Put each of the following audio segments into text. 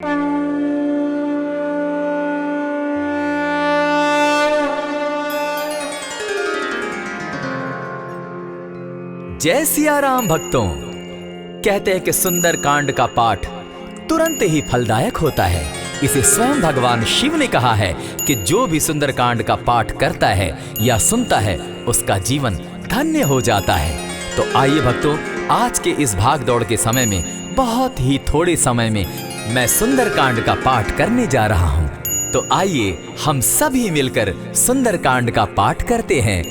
जय सिया राम भक्तों। कहते हैं कि सुंदर कांड का पाठ तुरंत ही फलदायक होता है। इसे स्वयं भगवान शिव ने कहा है कि जो भी सुंदर कांड का पाठ करता है या सुनता है उसका जीवन धन्य हो जाता है। तो आइए भक्तों, आज के इस भाग दौड़ के समय में बहुत ही थोड़े समय में मैं सुंदर कांड का पाठ करने जा रहा हूँ। तो आइए हम सभी मिलकर सुंदर कांड का पाठ करते हैं।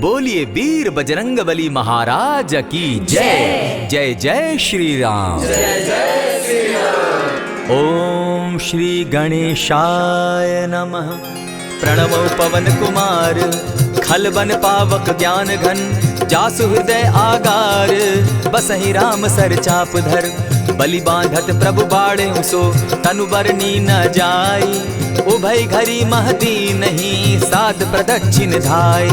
बोलिए वीर बजरंगबली महाराज की जय। जय जय श्री राम। जय जय श्री राम। ओम श्री गणेशाय नमः। प्रणवो पवन कुमार, खलबन पावक ज्ञान घन, जासु हृदय आगार, बसहि राम सर चाप धर, बलि बांधत प्रभु बाड़े सो, तनु बरनी न जाई, उभय घरी महती नहीं, साध प्रदक्षिण धाय।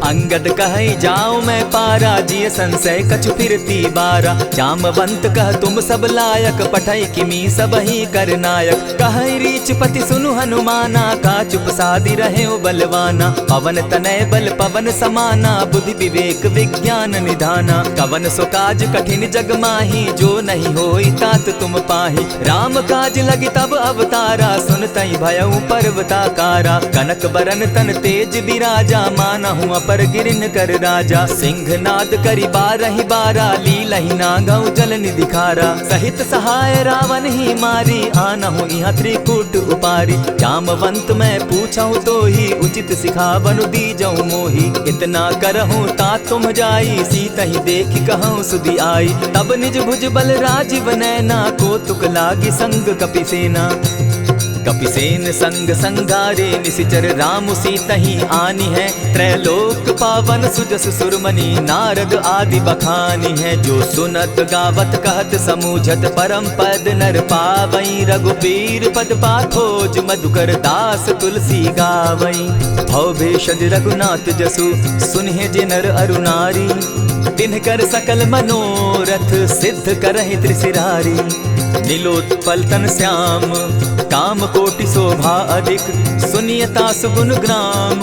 अंगद कहे जाऊं मैं पारा, जिय संशय कछु फिरती बारा, जामवंत कह तुम सब लायक, पठै किमी सब ही कर नायक। कहे रीच पति सुनु हनुमाना, का चुप सादी रहे बलवाना, पवन तनय बल पवन समाना, बुद्धि विवेक विज्ञान निधाना। कवन सो काज कठिन जग माही, जो नहीं होई तात तुम पाही। राम काज लगी तब अवतारा, सुनतई भयउ पर्वताकारा। कनक बरन तन तेज बिराजा, मानहु पर गिरिन कर राजा। सिंहनाद करी बारहि बारा, लीलहि नागौ जल निधि खारा। सहित सहाय रावण ही मारी, आनहु इहाँ त्रिकूट उपारी। जामवंत मैं पूछऊं तो ही, उचित सिखावनु दीजऊं मोही। इतना करहूं ता तुम जाई, सीतहि देखि कहूं सुधि आई। तब निज भुज बल राजीव नैना, को तुक लागी संग कपिसेना। कपिसेन संग संगारे, निशिचर राम सीतहि आनी है। त्रैलोक पावन सुजस सुरमणि, नारद आदि बखानी है। जो सुनत गावत कहत समूझत, परम पद नर पावई। रघुबीर पद पाथोज, मधुकर दास तुलसी गावई। भव भेषज रघुनाथ जसु, सुनिहे जे नर अरु नारी। तिनकर सकल मनोरथ, सिद्ध करहि त्रिशिरारी। नीलोत्पल तन श्याम, काम कोटि शोभा अधिक। सुनियता सुगुण ग्राम,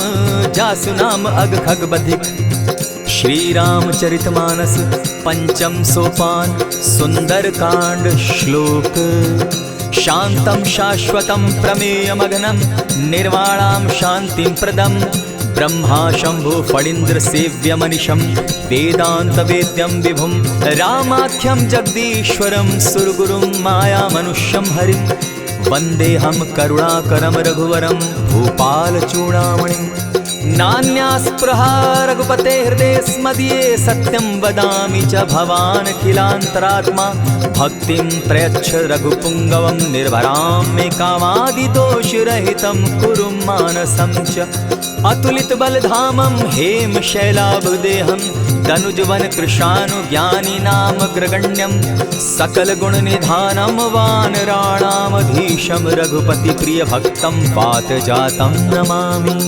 जासु नाम अग खग बधिक। श्री रामचरित मानस पंचम सोपान, सुंदर कांड श्लोक। शांतम शाश्वतम प्रमेयमघनम, निर्वाणाम शांतिम प्रदम। ब्रह्मा शंभु फणीन्द्र सेव्य मनिशम, वेदांत वेद्यम विभुम। रामाख्यम जगदीश्वरम, सुरगुरुम माया मनुष्यम हरिम। वंदे हम करुणाकरम रघुवरम, भूपाल चूड़ामणिम। नान्यास्पृहा रघुपते हृदय स्मदीये, सत्यं वदामि च भवान् खिलान्तरात्मा। भक्तिं प्रयच्छ रघुपुङ्गवं, निर्भरां मे कामादिदोषरहितं, कुरु मानसं च। अतुलित बलधामं हेम शैलाभदेहं, तनुजवन कृशानु ज्ञानी नाम ग्रगण्यं। सकल गुण निधानं वानराणामधीशं, रघुपति प्रिय भक्तं पात जातं नमामि।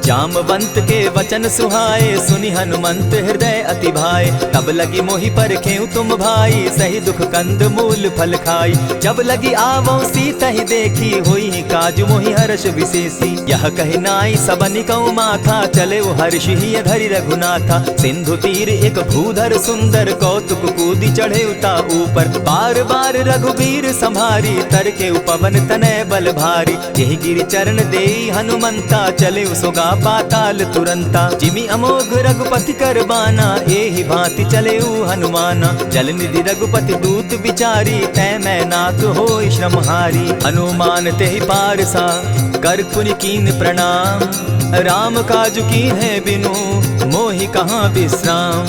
जामवंत के वचन सुहाए, सुनि हनुमंत हृदय अति भाए। तब लगी मोहि परखेउ तुम भाई, सही दुख कंद मूल फल खाई। जब लगी आवो सीतहि देखी, होई काज मोहि हर्ष विशेषी। यह कहि नाई सबनि कौ माथा, चले वो हर्षि धरि रघुनाथा। सिंधु तीर एक भूधर सुंदर, कौतुक कूदि चढ़े उता ऊपर। बार बार रघुबीर संभारी, तर के पवन तनय बल भारी। यही गिरि चरण देई हनुमंता, चले सोगा पाताल तुरंता। जिमि अमोघ रघुपति कर बाना, एहि भांति चले हनुमाना। जल निधि रघुपति दूत विचारी, तै मैं नाथ होई श्रमहारी। हनुमान तेहि पारसा, कर पुनि कीन प्रणाम। राम काज कीन है बिनु, मोहि कहाँ विश्राम।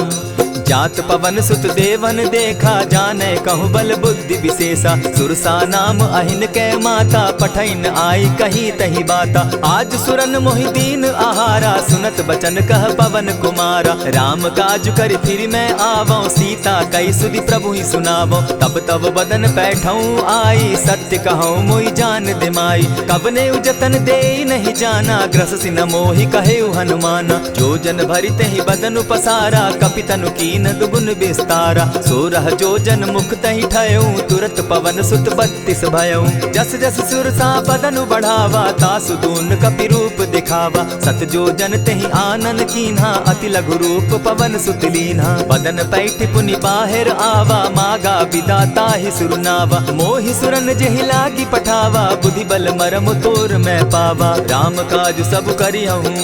जात पवन सुत देवन देखा, जाने कहूँ बल बुद्धि विशेषा। सुरसा नाम अहिन कै माता, पठैन आई कहीं तही बाता। आज सुरन मोहि दीन आहारा, सुनत बचन कह पवन कुमारा। राम काज कर फिर मैं आवो, सीता कई सुधि प्रभु ही सुनावो। तब तब बदन बैठऊँ आई, सत्य कहूँ मोहि जान दिमाई। कबने उजतन दे नहीं जाना, ग्रस सिन मोहि कहे हनुमाना। जो जन भरित ही बदन पसारा, कपितनु की कीन दुगुन विस्तारा। 16 जोजन मुख तहि ठयऊ, तुरत पवन सुत 32 भयऊ। जस जस सुरसा बदनु बढ़ावा, तासु दून कपि रूप दिखावा। 7 जोजन तेहि आनन कीन्हा, अति लघु रूप पवन सुत लीन्हा। बदन पैठ पुनि बाहिर आवा, मागा बिदा ताहि सुरनावा। मोहि सुरन जेहि लागी पठावा, बुद्धि बल मरम तोर मैं पावा। राम काज सब करिहूँ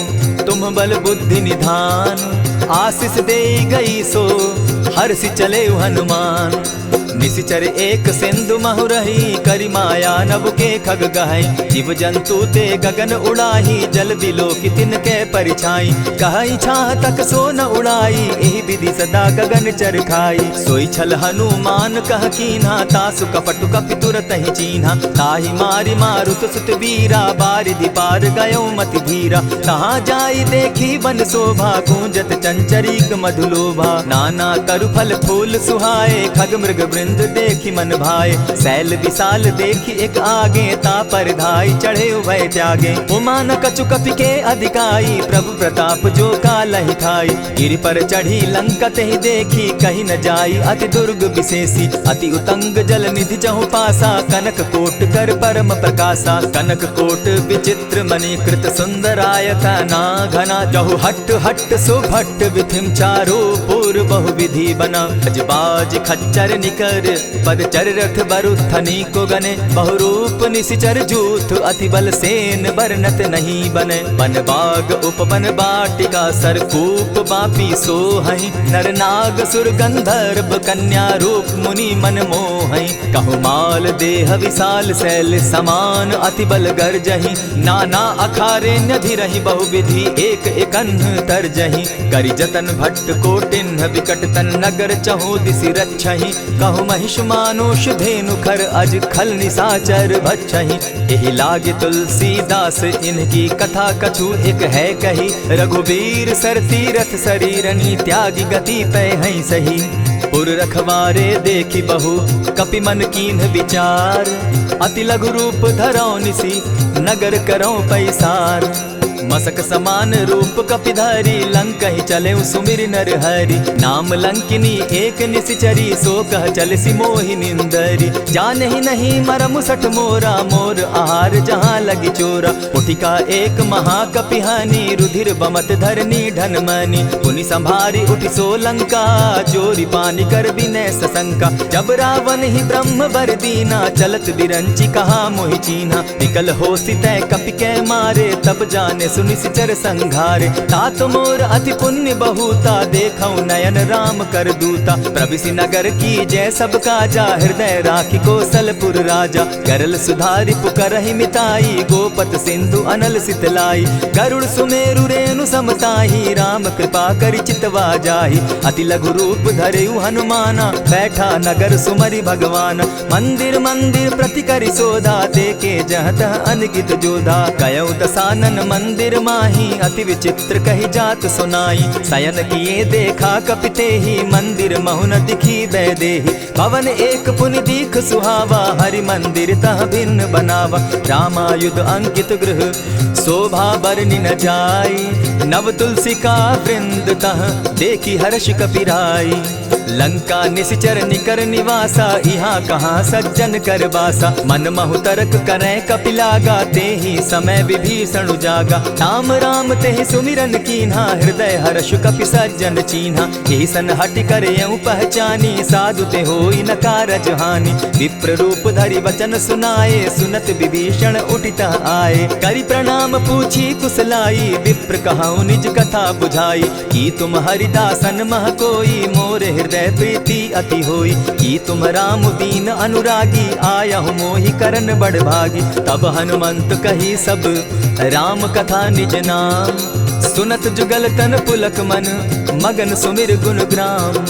तुम बल बुद्धि निधान, आशीष दे गई सो हर्षि चले हनुमान। निशिचर एक सिंधु महु रही, करि माया नभ के खग गहई। जीव जंतु ते गगन उड़ाही, जल बिलो की तिनके परिछाई। कहई छाह तक सो न उड़ाई, एहि विधि सदा गगन चर खाई। सोई छल हनुमान कह कीन्हा, तासु कपटु कपि तुरत ही चीन्हा। ताहि मारि मारुत सुत वीरा, बारिधि पार गयो मति धीरा। तहाँ जाई देखी बन शोभा, गूंजत चंचरीक मधुलोभा। नाना तरु फल फूल सुहाए, खग मृग वृंद देखी मन भाए। शैल विशाल देखी एक आगे, ता पर धाई चढ़े उभय त्यागे। उमा न कछु कपि के अधिकाई, प्रभु प्रताप जो कालहि खाई। गिरि पर चढ़ी लंका तेहि देखी, कहीं न जाई अति दुर्ग विशेषी। अति उतंग जल निधि चहु पासा, कनक कोट कर परम प्रकाशा। कनक कोट विचित्र मणि कृत सुंदरायत ना घना। जहु हट हट सुभट विधिम चारो पूर बहु विधि बना। अजबाज खच्चर निकर पदचर रथ बरुथनी को गने। बहुरूप निशिचर जूथ, अति बल सेन बरनत नहीं बने। बन बाग उपवन बाटिका, सरकूप बापी सोहई। नर नाग सुर गंधर्व कन्या रूप, मुनि मन मोहई। कहु माल देह विशाल शैल समान, अति बल गर्जही। नाना अखारे न्यधिरहि बहुविधि, एक एकन्ह तरजही। करि जतन भट्ट कोटिन्ह, विकट तन नगर चहु दिसि रक्षहि। कहु महिष मानुष धेनु खर, अज खल निशाचर भक्षहि। एहि लागे तुलसीदास, इनकी कथा कछु एक है कही। रघुबीर सर तीरथ शरीरनी, त्यागी गति पै हई सही। पुर रखवारे देखी बहु, कपि मन कीन्ह विचार। अति लघु रूप धरौ निसी, नगर करौ पैसार। मसक समान रूप कपिधारी, लंकहि चले सुमिर नर हरि। नाम लंकिनी एक निशिचरी, सो कह चल सी मोहि निंदरी। जानहि नहीं मरम सठ मोरा, मोर आहार जहाँ लगी चोरा। उठिका एक महाकपिहानी, रुधिर बमत धरनी ढन मनी। पुनि संभारी उठि सो लंका, चोरी पानी कर बिनै सशंका। जब रावण ही ब्रह्म बर दीना, चलत बिरंची कहा मोहि चीन्हा। निकल हो सितै कपि कै मारे, तब जाने सुनिशिचर संघारे। तात मोर अति पुण्य बहुता, देखौ नयन राम कर दूता। प्रविशि नगर की जय सब काजा, हृदय राखी कौशलपुर राजा। गरल सुधारि पुकरहि मिताई, गोपत सिंधु अनल सितलाई। गरुड़ सुमेरु रेणु समताही, राम कृपा करि चितवा जाहि। अति लघु रूप धरेउ हनुमाना, बैठा नगर सुमरि भगवान। मंदिर मंदिर प्रति करि सोधा, देखे जहाँ तह अनगित जोधा। कयौ दसानन मंदिर माही, अति विचित्र कही जात सुनाई। शयन किए देखा कपिते ही, मंदिर महु न दिखी बैदेही। भवन एक पुनि दीख सुहावा, हरि मंदिर तह भिन्न बनावा। रामायुध अंकित गृह, शोभा बरनि न जाई। नव तुलसी का वृंद तह, देखी हर्ष कपिराई। लंका निशिचर निकर निवासा, यहाँ कहाँ सज्जन कर बासा। मन महु तरक करै कपिलागा, तेहि समय विभीषण जागा। राम राम तेहि सुमिरन कीन्हा, हृदय हर्ष कपि सज्जन चीन्हा। एहि सन हटि करयउ पहचानी, साधु ते होई न कारज हानि। विप्र रूप धरि वचन सुनाए, सुनत विभीषण उठितः आए। करि प्रणाम पूछी कुशलाई, विप्र कहौ निज कथा बुझाई। कि तुम हरिदासन मह कोई, मोरे हृदय प्रीति अति होई। कि तुम राम दीन अनुरागी, आयहु मोहि करन बड़ भागी। तब हनुमंत कही सब राम कथा निज नाम। सुनत जुगल तन पुलक मन, मगन सुमिर गुण ग्राम।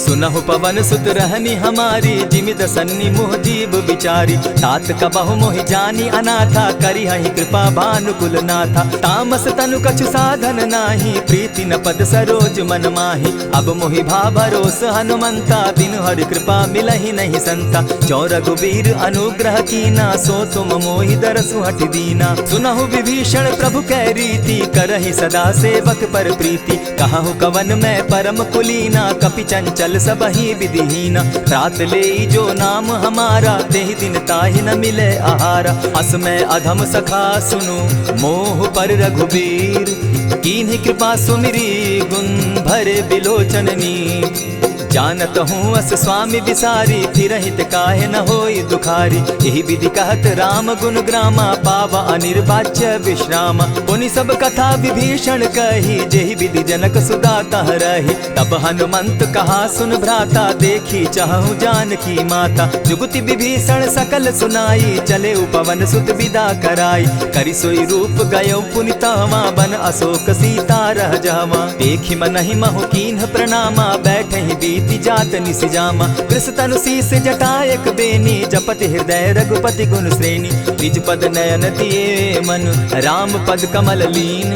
सुनहु पवन सुत रहनी हमारी, जिमिद सन्नी मुह जीव विचारी। तात कबहु मोहि जानी अनाथा, करी हहि कृपा भानुकुल नाथा। तामस तनु कछु साधन नाही, प्रीति न पद सरोज मन माही। अब मोहि भा भरोस हनुमंता, बिनु हरि कृपा मिलहि नहीं संता। जो रघुबीर अनुग्रह कीना, सो तुम मोहि दरसु हठि दीना। सुनहु विभीषण प्रभु कै रीति, करहि सदा सेवक पर प्रीति। कहु कवन मैं परम कुलीना, कपि चंचल सबहि विधिहीना। रात ले जो नाम हमारा, तेहि दिन ताहि न मिले आहारा। अस मैं अधम सखा सुनु, मोह पर रघुबीर। कीन्ही कृपा सुमिरी, गुण भरे बिलोचन नीर। जानत हूँ अस स्वामी बिसारी, फिरहित काहे न होई दुखारी। यही विधि कहत राम गुण ग्रामा, पावा अनिर्वाच्य विश्रामा। पुनि सब कथा विभीषण कही, जेहि विधि जनक सुता तह रही। तब हनुमंत कहा सुन भ्राता, देखी चाहूँ जानकी माता। जुगति विभीषण सकल सुनाई, चले पवन सुत विदा कराई। करि सोई रूप गयो पुनि तहवा, बन अशोक सीता रह जावा। देखी मनहि महु कीन्ह प्रणामा, बैठहि बीति जात निसिजामा। कृष तनु शीस जटायक बेनी, जपति हृदय रघुपति गुण श्रेणी। निज पद नयन दिए मन, राम पद कमल लीन।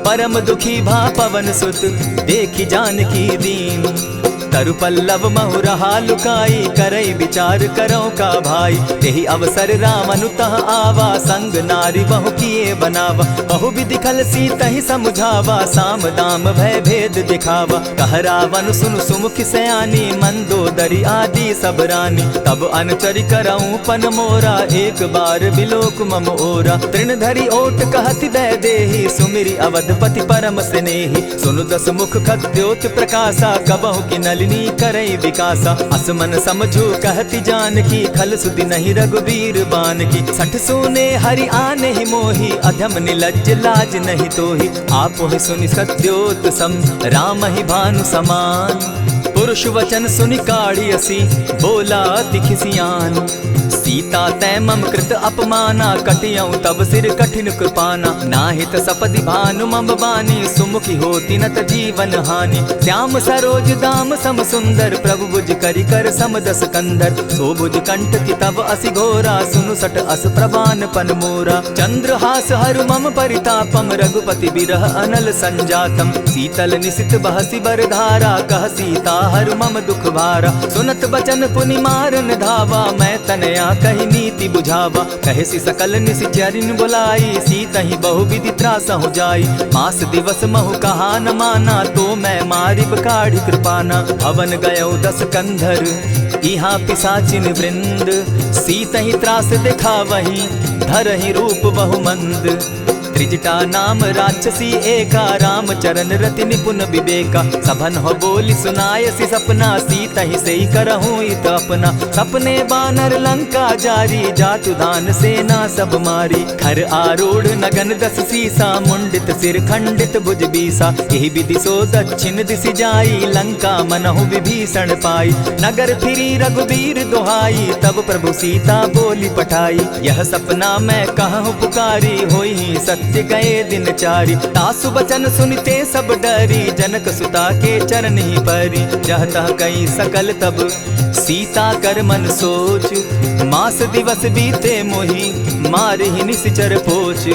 परम दुखी भा पवन सुत, देखी जानकी दीन। तरु पल्लव महु रहा लुकाई, करई विचार करो का भाई। यही अवसर राम अनुतः आवा, संग नारी बहु किए बनावा। बहु विधि खल सीतहि समुझावा, साम दाम भय भेद दिखावा। कह रावण सुन सुमुख सयानी, मंदोदरी आदि सब रानी। तब अनुचरि करऊं पन मोरा, एक बार बिलोक मम ओरा। तृण धरि ओट कहति वैदेही, सुमिरि अवधपति परम स्नेही। सुनु दस मुख खद्योत प्रकाशा, कबहु की नलिनी करई विकासा। असमन समझो कहति जानकी, खल सुधि नहीं रघुबीर बान की। सठ सोने हरि आने ही मोही, अधम निलज्ज लाज नहीं तोही। आप ही सुनि सत्योत सम, राम ही भानु समान। पुरुष वचन सुनि काढ़ी असी, बोला अति खिसियान। सीता तै मम कृत अपमाना, कटियऊ तब सिर कठिन कृपाना। नाहित सपदि भानु मम बानी, सुमुखी होती न त जीवन हानि। श्याम सरोज दाम सम सुंदर, प्रभु भुज करि कर सम दस कंधर। सो भुज कंठ की तब असि घोरा, सुनु सट अस प्रवान पन मोरा। चंद्रहास हरु मम परितापम, रघुपति बिरह अनल संजातम। शीतल निशित बहसी बरधारा, कह सीता हरु मम दुख भारा। सुनत बचन पुनि मारन धावा, मैं तनया कही नीति बुझावा। कहसी सकल निश्चरिन बुलाई, सीतहि बहु विधि त्रास हो जाई। मास दिवस महु कहा न माना, तो मैं मारिब काढ़ी कृपाना। भवन गयो दस कंधर, इहाँ पिशाचिन वृंद। सीतहि त्रास दिखावहि, धरहि रूप बहु मंद। त्रिजटा नाम राक्षसी एका, राम चरण रति निपुण विवेका। सभन हो बोली सुनायसी सपना, सीतहि सेई करहूँ इत अपना। सपने बानर लंका जारी, जातु दान सेना सब मारी। खर आरूढ़ नगन दस सीसा, मुंडित सिर खंडित भुज बीसा। यही विधि सो दक्षिण दिशि जाई, लंका मनहु विभीषण पाई। नगर फिरी रघुबीर दुहाई, तब प्रभु सीता बोली पठाई। यह सपना मैं कहूँ पुकारी, होई सत्य गए दिन चारी। तासु बचन सुनते सब डरी, जनक सुता के चरण ही परी। जह तह कई सकल तब, सीता कर मन सोच। मास दिवस बीते मोही, मारहि निश्चर पोछ।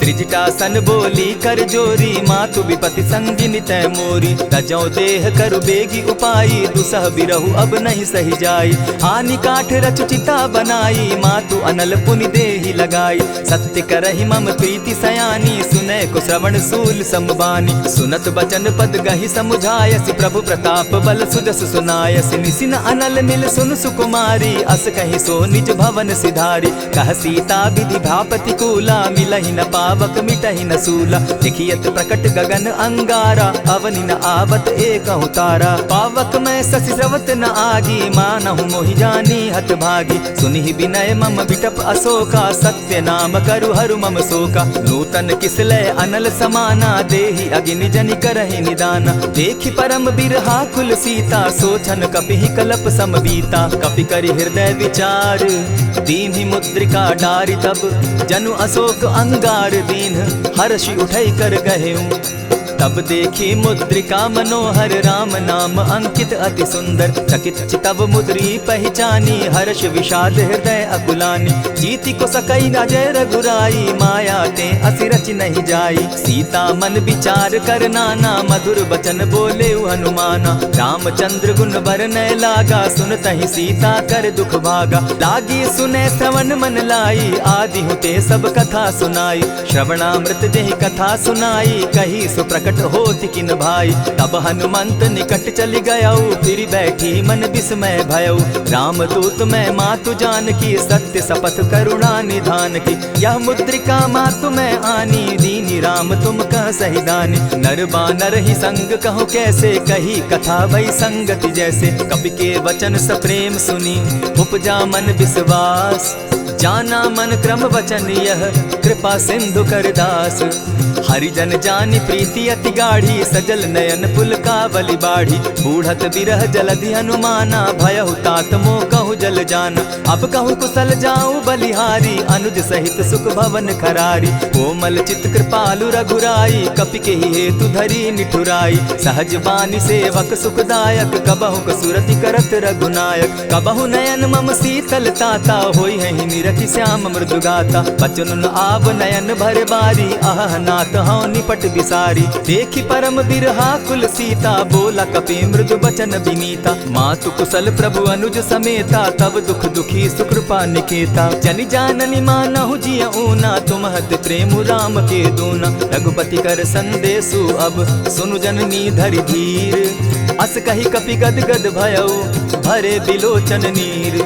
त्रिजटा सन बोली कर जोरी, मातु विपति संगिनी तै मोरी। तजौ देह करु बेगी उपाई, दुसह बिरहु अब नहीं सही जाई। आनि काठ रच चिता बनाई, मातु अनल पुनि देहि लगाई। सत्य करहि मम प्रीति सयानी, सुनै को श्रवण सूल समबानी। सुनत बचन पद गहि समुझायसि, प्रभु प्रताप बल सुजस सुनायसि। निसिन अनल मिल सुन सुकुमारी, अस कहि सो निज भवन सिधारी। कह सीता विधि भापति कूला, मिलहि न पावक मिटहि न सूला। देखियत प्रकट गगन अंगारा, अवनि न आवत एकहु तारा। पावक मैं शशि स्रवत न आगी, मानहु मोहि जानी हत भागी। सुनिहि विनय मम विटप अशोका, सत्य नाम करु हरु मम शोका। नूतन किसलय अनल समाना, देहि अगिनि जनि करहि निदाना। देखि परम बिरहा कुल सीता, सोचन कपिहि कलप सम बीता। कपि करि हृदय विचार, दीन्हि मुद्रिका डारि तब। जनु अशोक अंगार दीन, हर्षि उठै कर गहेऊँ। तब देखी मुद्रिका मनोहर राम नाम अंकित अति सुंदर। चकित चितव मुद्री पहचानी हर्ष विषाद हृदय अकुलानी। जीति को सकई न जय रघुराई माया ते असिरच नहीं जाई। सीता मन विचार कर नाना मधुर बचन बोले हनुमाना। रामचंद्र गुण बरनय लागा सुनतहि सीता कर दुख भागा। लागी सुने श्रवण मन लाई आदि हुते सब कथा सुनाई। श्रवणामृत जेहि कथा सुनाई कही सो प्रकट होति किन भाई। तब हनुमंत निकट चली गयऊ फिर बैठी मन विस्मय भयऊ। राम दूत मैं मातु जान की सत्य शपथ करुणा निधान की। यह मुद्रिका मातु मैं आनी दीनी राम तुम कह सही दानी। नर बानर ही संग कहो कैसे कही कथा भई संगति जैसे। कपि के वचन सप्रेम सुनी उपजा मन विश्वास। जाना मन क्रम वचन यह कृपा सिंधु कर दास। हरिजन जानि प्रीति अति गाढ़ी सजल नयन पुलकावली बाढ़ी। बूढ़त बिरह जलधि हनुमाना भयहु तात मोह कहु जल जाना। अब कहु कुशल जाऊं बलिहारी अनुज सहित सुख भवन खरारी। कोमल चित कृपालु रघुराई कपि के हेतु धरी निठुराई। सहज बानी सेवक सुखदायक कबहु कसुरति करत रघुनायक। कबहु नयन मम शीतल ताता होई है निरखि श्याम मृदु गाता। बचन आब नयन भर बारी आह नाथ हौ निपट बिसारी। देखी परम बिरहा कुल सीता बोला कपि मृदु बचन विनीता। मातु कुशल प्रभु अनुज समेता तब दुख दुखी सुकृपा निकेता। जनि जाननि मानहु जिय ऊना तुमहत प्रेम राम के दूना। रघुपति कर संदेशु अब सुनु जननी धरि धीर। अस कही कपि गद गद भयऊ भरे बिलोचन नीर।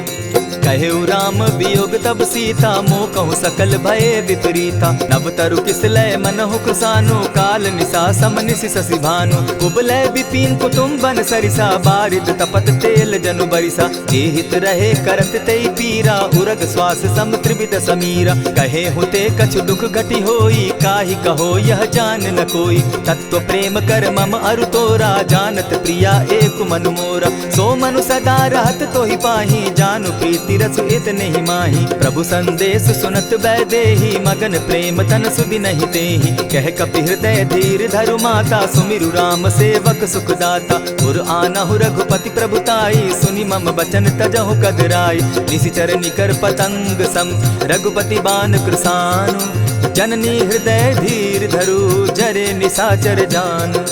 कहेउ राम वियोग तब सीता मोह कहु सकल भये विपरीता। नव तरु किसलय मनहु कृसानु काल निशा सम निशि शशि भानु। कुबलय विपिन कुटुम्बन सरिसा बारिद तपत तेल जनु बरिसा। जे हित रहे करत तेई पीरा उरग श्वास सम त्रिविध समीरा। कहे हुते कछु दुख घटी होई काहि कहो यह जान न कोई। तत्व प्रेम कर मम अरु तोरा जानत प्रिया एक मनु मोरा। सो मनु सदा रहत तोहि पाही जानु प्रीति रसु इतने ही माही। प्रभु संदेश सुनत बैदेही मगन प्रेम तन सुधि नहीं तेहि। कह कपि हृदय धीर धरु माता सुमिरु राम सेवक सुखदाता। उर आनहु रघुपति प्रभुताई सुनि मम बचन तजहु कदराई। निशिचर निकर पतंग सम रघुपति बान कृसानु। जननी हृदय धीर धरु जरे निशाचर जान।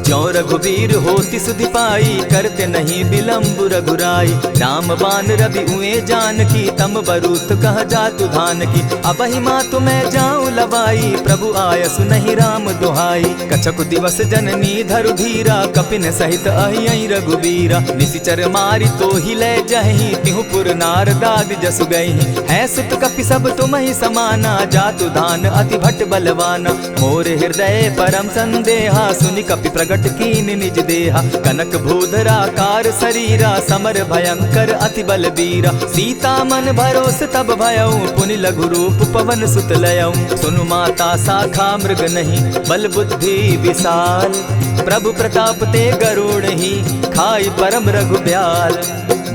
ज्यों रघुवीर होति सुधि पाई करते नहीं विलम्ब रघुराई। राम बान रवि उए जानकी तम बरूथ कह जातु धान की। अबहि मातु मैं जाऊं लवाई प्रभु आयसु नहीं राम दुहाई। कछक दिवस जननी धरु धीरा कपिन सहित अहियहि रघुवीरा। निशिचर मारि तो ही ले जहि तिहु पुर नारदादि जसु गई। है सुत कपि सब तुम ही समाना जातु धान अति भट बलवाना। मोर हृदय परम संदेहा सुनि कपि प्रगट कीन निज देहा। कनक भूधराकार शरीरा समर भयंकर अति बलबीरा। सीता मन भरोस तब भयऊ पुनि लघु रूप पवन सुत लयऊ। सुनु माता शाखा मृग नहीं बल बुद्धि विशाल। प्रभु प्रताप ते गरुड़ ही खाई परम रघु ब्याल।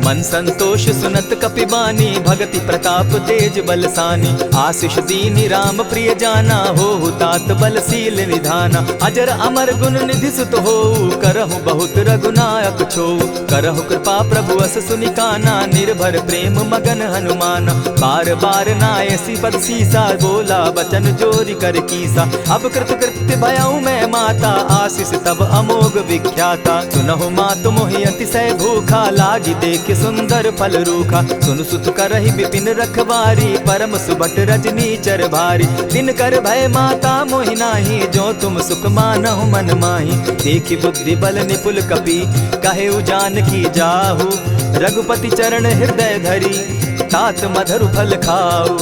मन संतोष सुनत कपि बानी भगति प्रताप तेज बलसानी। आशीष दीनी राम प्रिय जाना हो तात बलशील निधाना। अजर अमर गुण निधि सुत हो करहु बहुत रघुनायक छो। करहु कृपा प्रभु अस सुनि काना निर्भर प्रेम मगन हनुमाना। बार बार नायसी पद सीसा बोला बचन जोरी कर कीसा। अब कृत कृत्य भयऊ मैं माता आशीष तब अमोघ विख्याता। सुनहु मातु मोहि अतिशय भूखा लागी देख सुंदर फल रूखा। सुन सुत करहि विपिन रखवारी परम सुबट रजनी चर भारी। दिन कर भय माता मोहि नाही जो तुम सुख मानहु मन माही। देखी बुद्धि बल निपुल कपि कहेउ जानकी जाहु। रघुपति चरण हृदय धरी तात मधुर फल खाऊ।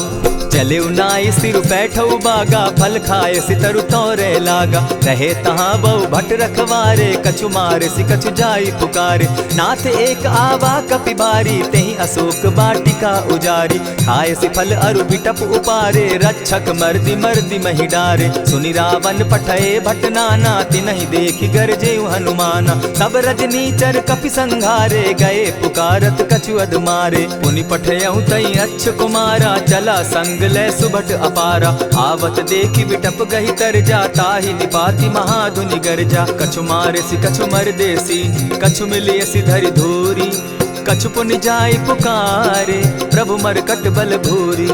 चले नाई सिर बैठऊ बागा फल खाए सितरु तोरे लागा। रहे तहाँ बहु भट रखवारे कछु मारे सि कछु जाई पुकारे। नाथ एक आवा कपि बारी तेहि अशोक बाटिका उजारी। खाए से फल अरु बिटप उपारे, रक्षक मर्दी मर्दी मही डारे। सुनि रावण पठये भट नाना, तिनहि देखि गरजे हनुमाना। सब रजनीचर कपि संघारे, गए पुकारत कछु अध मारे। पुनि पठयहु तई अच्छ कुमारा, चला संग लै सुभट अपारा। आवत देखि बिटप गहि तरजा, ताहि निपाति महाधुनि गरजा। कछु मारेसि कछु मरदेसी, कछु मिलियसि धरि धूरी। कछु पुनि जाय पुकारे, प्रभु मरकट बल भूरी।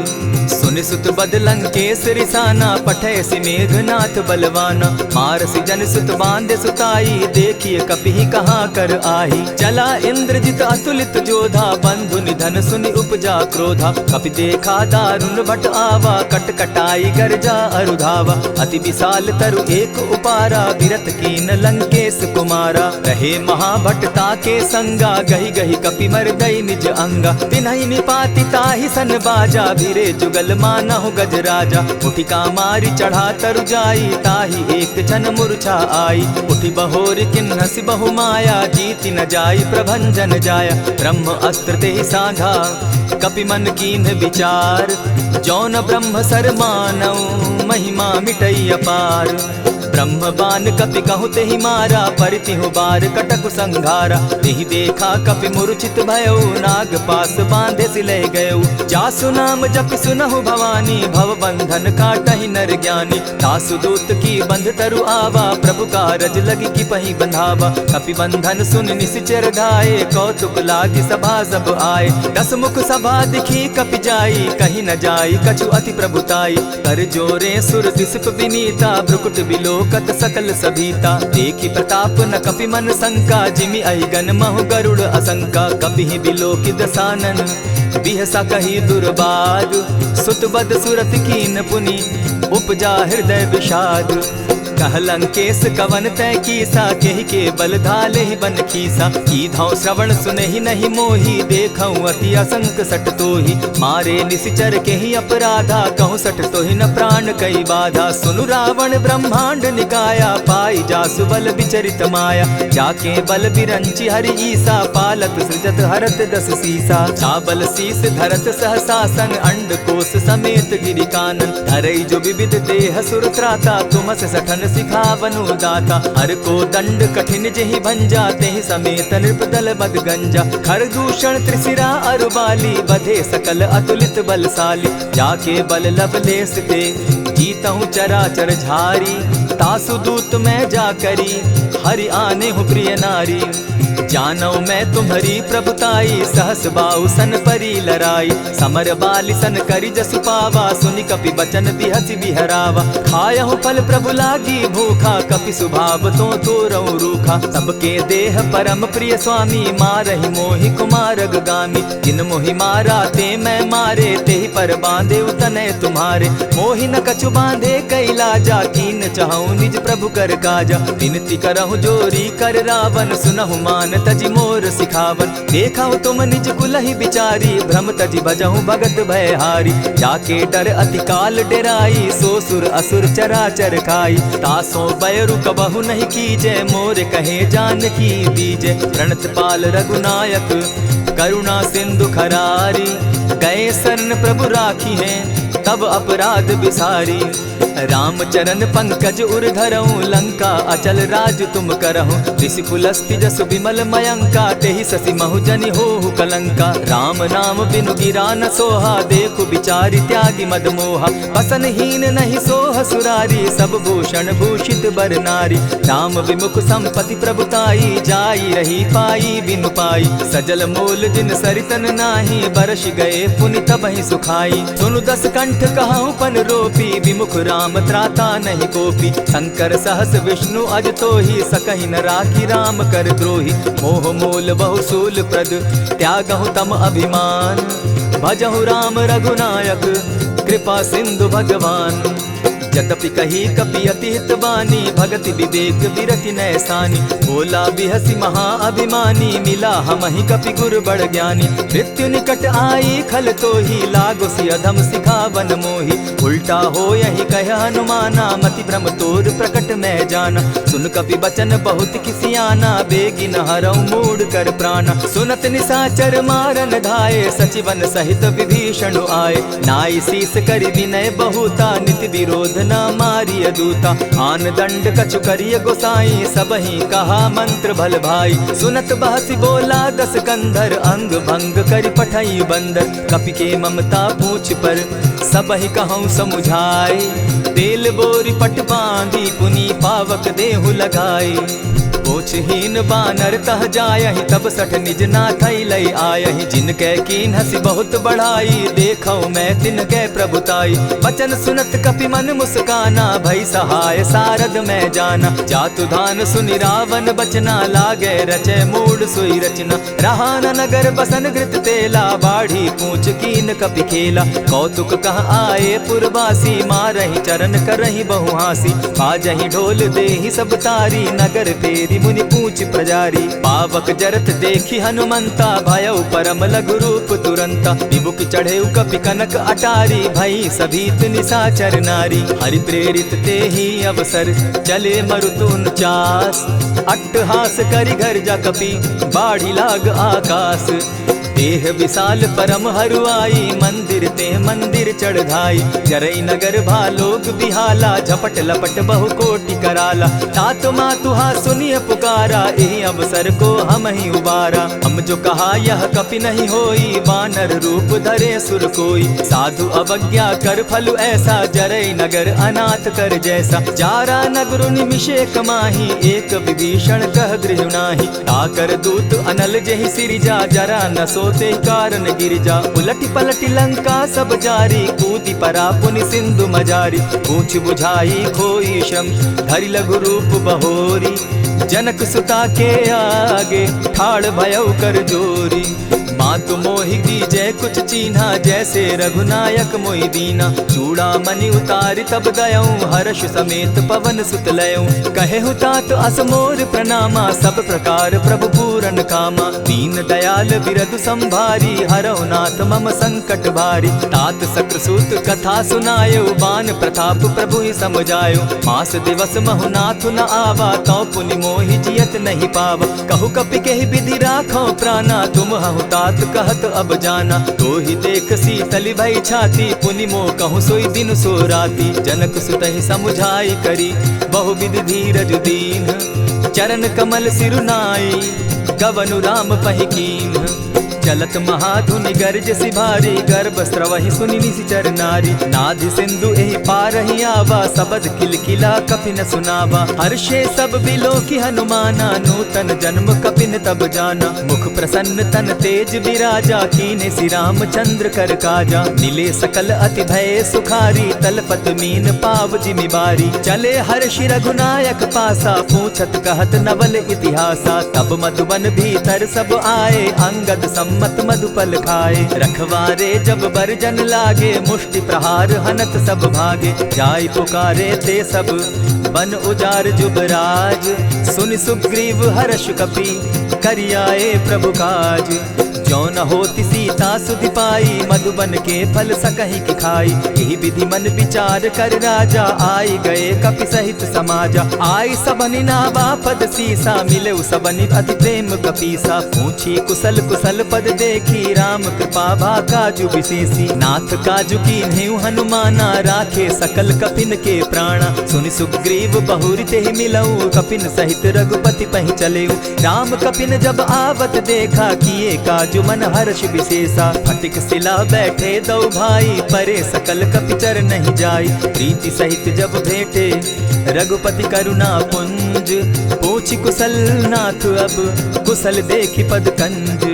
सुनि सुत बद लंकेश रिसाना, पठयसि मेघनाथ बलवाना। मारसि जन सुत बांधे सुताई, देखिए कपि कहाँ कर आही। चला इंद्रजित अतुलित जोधा, बंधु निधन सुनि उपजा क्रोधा। कपि देखा दारुण भट आवा, कट कटाई गरजा अरुधावा। अति विशाल तरु एक उपारा, विरत कीन लंकेश कुमारा। रहे महाभट ताके संगा, गही गही कपि मरदई निज अंगा। तिन्हि निपाति ताहि सन बाजा, भिरे जुगल मानहु गजराजा। उठिका मारी चढ़ा तरु जाई, ताहि एक क्षण मूर्छा आई। उठि बहोर किन्हसि बहु माया, जीति न जाई प्रभंजन जाया। ब्रह्म अस्त्र तेहि साधा, कपि मन कीन्ह विचार। जौन ब्रह्म सर मानौ, महिमा मिटई अपार। ब्रह्म बान कपि कहु तेहि मारा, परितिहु बार कटक संघारा। तेहि देखा कपि मूर्छित भयो, नाग पास बांधे सिले गयो। जासु नाम जपि सुनहु भवानी, भव बंधन काटहि नर ज्ञानी। तासु दूत की बंध तरु आवा, प्रभु कारज लगी कि पहि बंधावा। कपि बंधन सुन निश्चर धाये, कौतुक लागी सभा सब आए। दस मुख सभा दिखी कपि जाई, कहीं न जाई कछु अति प्रभुताई। कर जोरे सुर दिसप विनीता, भ्रुकुट बिलोकत सकल सभीता। देखि प्रताप न कपि मन शंका, जिमि अहिगन महु गरुड़ असंका। कपि बिलोकि दसानन, बिहसा कही दुर्बाद। सुत बद सुरत कीन पुनि, उपजा हृदय विषाद। कह लंकेश कवन तै कीसा, केहि के बल धाले ही बन खीसा। कीधौ श्रवण सुनहि नहीं मोही, देखऊं अति असंक सट तोही। मारे निशिचर केहि अपराधा, कहूँ सट तोहि न प्राण कई बाधा। सुनु रावण ब्रह्मांड निकाया, पाई जासु बल विचरित माया। जाके बल बिरंचि हरि ईसा, पालत सृजत हरत दस सीसा। चाबल शीस धरत सहसासन, अंड कोश समेत गिरि कानन। धरई जो विविध देह सुर त्राता, तुमस सठन सिखावनु दाता। हर को दंड कठिन जेहि भंजा, तेहि समेत नृपदल बद गंजा। खर दूषण त्रिशिरा अरुबाली, बधे सकल अतुलित बलशाली। जाके बल लवलेस ते, जीतहु चराचर झारी। तासु दूत मैं जा करी, हरि आने हूँ प्रिय नारी। जानौ मैं तुम्हारी प्रभुताई, सहस बाहु सन परी लराई। समर बाली सन करी जसु पावा, सुनि कपि बचन बिहसि बिहरावा। खायहु फल प्रभु लागी भूखा, कपि सुभाव तो तोरऊ रूखा। सबके देह परम प्रिय स्वामी, मारहि मोहि कुमारग गामी। जिन मोहि मारा ते मैं मारे, तेहि पर बांधे उतने तुम्हारे। मोहि न कछु बांधे कैलाजा, कीन चहु निज प्रभु कर काजा। विनती करहु जोरी कर रावण, सुनहु मान तजि मोर सिखावन। देखा तुम निज कुलहि बिचारी, भ्रम तजि भजहु भगत भयहारी। जाके डर अति काल डेराई, सो सुर असुर चराचर खाई। तासो बैरु कबहु नहीं कीजे, मोर कहे जानकी दीजे। प्रणत पाल रघुनायक, करुणा सिंधु खरारी। गए शरण प्रभु राखी हैं, तब अपराध बिसारी। रामचरण पंकज उर धरऊं, लंका अचल राज तुम करहूं। ऋषि पुलस्ति जसु विमल मयंका, तेहि ससि महु जनि होहु कलंका। राम नाम बिनु गिरा न सोहा, देखु बिचारी त्यागी मद मोहा। बसन हीन नहीं सोह सुरारी, सब भूषण भूषित बर नारी। राम विमुख संपति प्रभुताई, जाई रही पाई बिनु पाई। सजल मोल जिन सरितन नाही, बरस गए पुनि तबहि सुखाई। सुनु दस कंठ कहूँ पन रोपी, विमुख राम त्राता नहीं कोपी। शंकर सहस विष्णु अज तोहि, सकहि न राखी राम कर द्रोही। मोह मूल बहु सूल प्रद, त्यागहु तम अभिमान। भजहु राम रघुनायक, कृपा सिंधु भगवान। यद्यपि कही कपि अति हित बानी, भगति विवेक विरति नैसानी। बोला बिहसी महा अभिमानी, मिला हमहि कपि गुर बड़ ज्ञानी। मृत्यु निकट आई खल तो ही, लागो सि अधम सिखावन मोही। उल्टा हो यही कह हनुमाना, मति भ्रम तोर प्रकट मैं जाना। सुन कपि बचन बहुत किसियाना, बेगिन हरऊ मूड कर प्राणा। सुनत निशाचर मारन धाये, सचिवन सहित विभीषण आए। नाई शीस करि विनय बहुता, नित विरोध न मारिय दूता। आन दंड कछु करिय गोसाई, सबहि कहा मंत्र भल भाई। सुनत बहसी बोला दस कंधर, अंग भंग करि पठई बंदर। कपि के ममता पूछ पर, सबहि कहूँ समुझाई। तेल बोरी पट बांधी, पुनि पावक देहु लगाई। पूछहीन बानर तह जायहि, तब सठ निज नाथई लई आयहि। जिनके कीन हसी बहुत बढ़ाई, देखौ मैं तिनके प्रभुताई। बचन सुनत कपि मन मुस्काना, भई सहाय सारद मैं जाना। जातु धान सुनि रावण बचना, लागे रचे मूड सोई रचना। रहा न नगर बसन घृत तेला, बाढ़ी पूछ कीन कपि खेला। कौतुक कह आए पुरवासी, मारहि चरण करहि बहुहासी। बाजहि ढोल देहि सब तारी, नगर तेरी मुनि पूछ प्रजारी। पावक जरत देखी हनुमंता, भयउ परम लघु रूप तुरंता। विमुख चढ़े कपि कनक अटारी, भई सभीत निशाचर नारी। हरि प्रेरित ते ही अवसर, चले मरुतुन चास। अट्टहास करि घर जा कपि, बाढ़ी लाग आकाश। देह विशाल परम हरुआई, मंदिर ते मंदिर चढ़ाई। जरई नगर भालोग बिहाला, झपट लपट बहु कोटि कराला। तात मातुहा सुनिय पुकारा, एहि अवसर को हम ही उबारा। हम जो कहा यह कपि नहीं होई, वानर रूप धरे सुर कोई। साधु अवज्ञा कर फल ऐसा, जरई नगर अनाथ कर जैसा। जारा नगर निमिषे कमाही, एक विभीषण कह गृह नाही। ताकर दूत अनल जेहि सिरिजा, जरा न सोते कारण गिरिजा। उलटि पलटि लंका सब जारी, कूदी परा पुनि सिंधु मजारी। पूछ बुझाई खोई श्रम, धरि लघु रूप बहोरी। जनक सुता के आगे, ठाड़ भयउ कर जोरी। मातु मोहि दीजै कुछ चीन्हा, जैसे रघुनायक मोहि दीना। चूड़ामणि उतारि तब गयऊँ, हर्ष समेत पवन सुत लयऊँ। कहेहु तात असमोर प्रणामा, सब प्रकार प्रभु पूरन कामा। दीन दयाल बिरदु संभारी, हरौ नाथ मम संकट भारी। तात सक्रसूत कथा सुनायो, बान प्रताप प्रभु ही समझायो। मास दिवस महु नाथ न आवा, तौ पुनि मोहि जियत नहीं पावा। कहु कपि केहि विधि राखो प्राणा, तुम हहु तात कहत अब जाना। तो ही देख शीतल भई छाती, पुनि मो कहूँ सोई दिन सो राती। जनक सुतहि समुझाई करी, बहु विधि धीरज दीन। चरण कमल सिरुनाई, गवनु राम पहि कीन। चलत महाधुनि गर्ज सिभारी, गर्भ स्रवहि सुनि निशिचर नारी। नाधि सिंधु एहि पारहि आवा, सबद किलकिला कपि न सुनावा। हर्षे सब बिलोकि हनुमाना, नूतन जन्म कपिन तब जाना। मुख प्रसन्न तन तेज विराजा, कीने श्री रामचंद्र कर काजा। मिले सकल अति भय सुखारी, तलपत मीन पाव जिमि बारी। चले हर्षि रघुनायक पासा, पूछत कहत नवल इतिहासा। तब मधुबन भीतर सब आए, अंगद मत मधुपल खाए। रखवारे जब बरजन लागे, मुष्टि प्रहार हनत सब भागे। जाय पुकारे ते सब, बन उजार जुबराज। सुन सुग्रीव हर्ष कपि, करियाए प्रभु काज। जो न होती सीता सुधि पाई, मधुबन के फल सकहि की खाई। यही विधि मन विचार कर राजा, आई गए कपि सहित समाजा। आई सबनि नावा पद सीसा, मिले सबनि अति प्रेम कपीसा। पूछी कुशल कुशल पद देखी, राम कृपा भा काजु विशेषी। नाथ काजु कीन्हेउ हनुमाना, राखे सकल कपिन के प्राणा। सुनि सुग्रीव बहुरि तेहि मिलऊ, कपिन सहित रघुपति पहि चलेऊ। राम कपिन जब आवत देखा, किए काजु मन हर्ष विशेषा। फटिक सिला बैठे दो भाई, परे सकल कपिचर नहीं जाई। प्रीति सहित जब भेटे, रघुपति करुणा पुंज। पूछ कुशल नाथ अब, कुशल देखि पद कंज।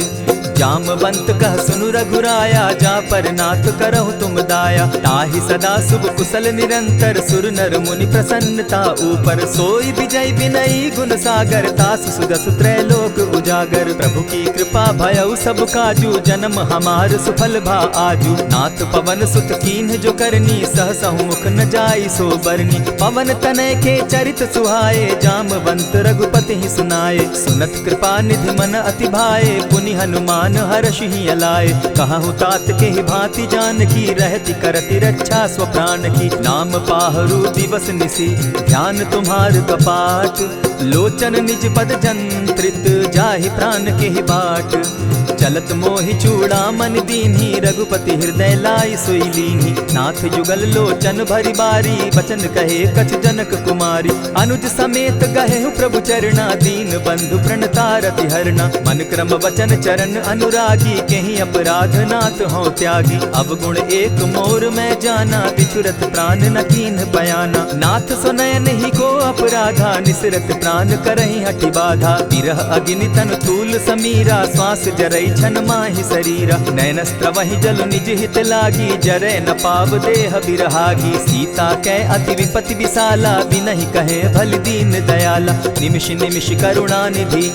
जामवंत कह सुनु रघुराया, जा पर नाथ करहु तुम दाया। ताहि सदा शुभ कुशल निरंतर, सुर नर मुनि प्रसन्नता ऊपर। सोई विजय विनयी गुण सागर, तासु सुदसु त्रैलोक उजागर। प्रभु की कृपा भयउ सब काजू, जन्म हमार सुफल भा आजू। नाथ पवन सुत कीन्ह जो करनी, सहसहु मुख न जाई सो बरनी। पवन तनय के चरित सुहाए, जामवंत रघुपति ही सुनाए। सुनत कृपा निधि मन अति भाए, पुनि हनुमान हर्षि ही अलाए। कहु तात के ही भांति जानकी, रहति करति रक्षा स्व प्राण की। नाम पाहरु दिवस निसी, ध्यान तुम्हार कपाट। लोचन निज पद जंत्रित, जाहि प्राण के ही बाट। चलत मोहि चूड़ामणि दीन्ही, रघुपति हृदय लाई सोई लीन्ही। नाथ युगल लोचन भरी बारी, बचन कहे कछ जनक कुमारी। अनुज समेत गहेहु प्रभु चरणा, दीन बंधु प्रणतारति हरना। मन क्रम वचन चरण अनुरागी, केहि अपराध नाथ हो त्यागी। अब गुण एक मोर मैं जाना, बिछुरत प्राण न कीन्ह बयाना। नाथ सुनयन ही को अपराधा, निसरत प्राण करहि हठि बाधा। विरह अग्नि तन तूल समीरा, श्वास जरई छन माहि शरीरा। नैनस्त्र वहि जल निज हित लागी, जरै न पाव देह बिरहागी। सीता कै अति विपति विशाला, बिनहि कहे भल दीन दयाला। निमिष निमिष करुणा निधि,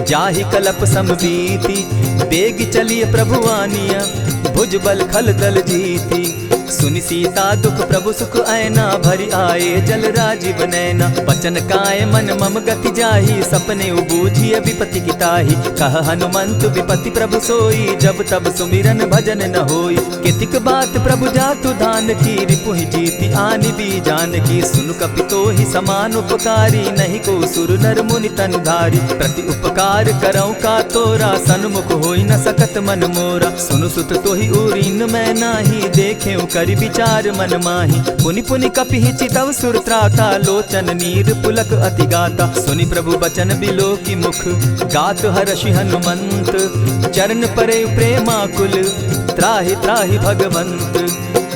जाहि कलप समबीति। बेग चलिए प्रभु आनिया, भुज बल खल दल जीती। सुनि सीता दुख प्रभु सुख ऐना, भरि आए जल राजीव नैना। बचन काय मन मम गति जाहि, सपने बूझिय विपति किताहि। कह हनुमंत विपति प्रभु सोई, जब तब सुमिरन भजन न होई। कितिक बात प्रभु जातु धान की, रिपुहि जीति आनि भी जानकी। सुनु कपितो ही समान उपकारी, नहीं को सुर नर मुनि तनुधारी। प्रति उपकार करऊँ का तोरा, सन्मुख होई न सकत मन मोरा। सुनु सुत तोहि उरीन मैं नाही, देखे करि विचार मन माही। पुनि पुनि कपिहि चितव सुर त्राता, लोचन नीर पुलक अति गाता। सुनि प्रभु बचन बिलो की मुख, गात हर्षि हनुमंत। चरण परे प्रेमाकुल, त्राहि त्राहि भगवंत।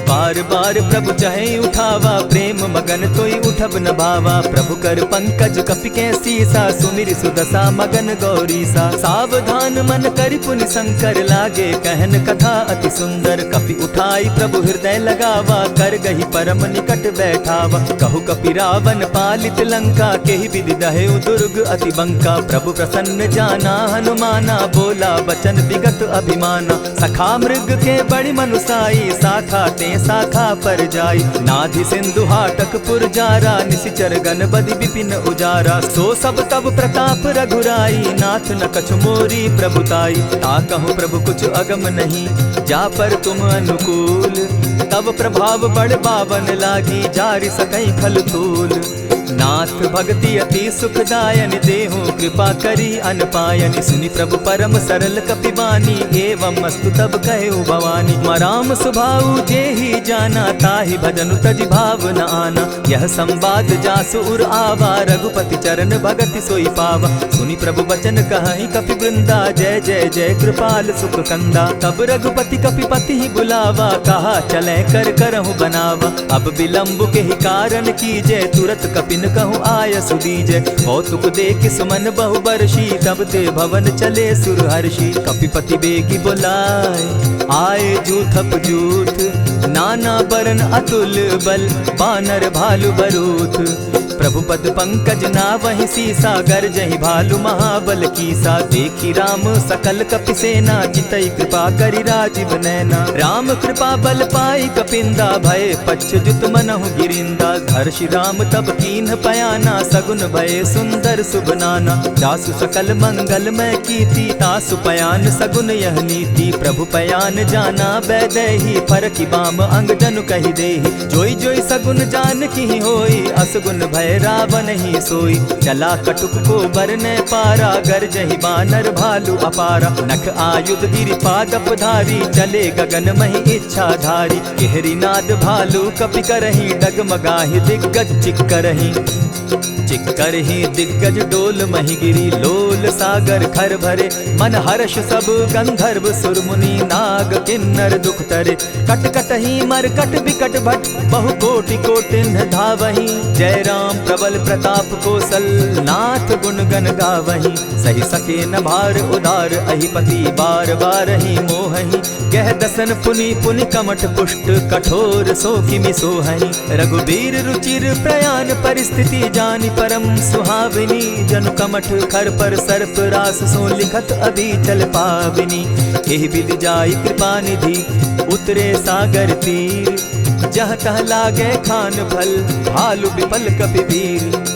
बार बार प्रभु चाहे उठावा, प्रेम मगन तोई उठब न भावा। प्रभु कर पंकज कपि के सीसा, सुमिर सुदशा मगन गौरीसा। सावधान मन करि पुनि शंकर, लागे कहन कथा अति सुंदर। कपि उठाई प्रभु हृदय लगावा, कर गही परम निकट बैठावा। कहु कपि रावण पालित लंका, केहि विधि दहेउ दुर्ग अति बंका। प्रभु प्रसन्न जाना हनुमाना, बोला बचन विगत अभिमाना। सखा मृग के बड़ि मनुसाई, साखा ते शाखा पर जाई। नाधि सिंधु हाटक पुर जारा, निशिचर गण बदि विपिन उजारा। सो सब तब प्रताप रघुराई, नाथ न कछु मोरी प्रभुताई। ताकहु प्रभु कुछ अगम नहीं, जा पर तुम अनुकूल। तब प्रभाव बड़ बावन लागी, जारि सकई खल तूल। नाथ भक्ति अति सुखदायन, देहु कृपा करी अनपायनि। सुनि प्रभु परम सरल कपिबानी, एवं मस्तु तब कहु भवानी। मराम सुभाऊ जेहि जाना, ताहि भजनु तजि भाव न आना। यह संवाद जासु उर आवा, रघुपति चरण भगति सोई पावा। सुनि प्रभु बचन कहहि कपि वृंदा, जय जय जय कृपाल सुख कंदा। तब रघुपति कपिपति ही बुलावा, कहा चले कर करहु बनावा। अब विलंब के ही कारण कीजय, तुरत कपिन कहूँ आय सुदीजय। कौतुक देख सुमन बहु बरसी, तब ते भवन चले सुर हर्षि। कपिपति बेगी बुलाए, आए जूथप जूथ। नाना बरन अतुल बल, बानर भालु बरूथ। प्रभु पद पंकज नावहि सीसा, गरजहि भालु महाबल कीसा। देखी राम सकल कपि सेना, चितई कृपा करि राजीव नैना। राम कृपा बल पाई कपिंदा, भय पच्युत मनहु गिरिंदा। हर्षि राम तब कीन्ह पयाना, सगुन भय सुंदर शुभ नाना। जासु सकल मंगलमय कीर्ति, तासु पयान सगुन यह नीति। प्रभु पयान जाना बैदेही, फरकि बाम अंग जनु कहि देहि। जोई जोई सगुन जान की होई, असगुन भय रावण ही सोई। चला कटुक को बरने पारा, गरजहि बानर भालु अपारा। नख आयुध गिरि पादप धारी, चले गगन महि इच्छा धारी। केहरी नाद भालु कपि करहि, डगमगाहि दिग्गज चिक्करहि। चिक्कर ही दिग्गज डोल मही गिरी, लोल सागर खर भरे, मन हर्ष सब गंधर्व सुर मुनि, नाग किन्नर दुख तरे। कट कट ही मरकट विकट भट, बहु कोटि कोटिन धावही, जय राम प्रबल प्रताप कौशल, नाथ गुण गण गावही। सही सके न भार उदार अहिपति, बार बार ही मोहही, कह दसन पुनि पुनि कमठ पुष्ट, कठोर सो किमि सोहनी। रघुबीर रुचिर प्रयाण परिस्थिति, जानि परम सुहाविनी, जनु कमठ खर पर सर्प रास, सो लिखत अभी चल पाविनी। एहि विधि जाई कृपा निधि, उतरे सागर तीर, जहाँ तह लागे खान फल, भालु विपल कपिवीर।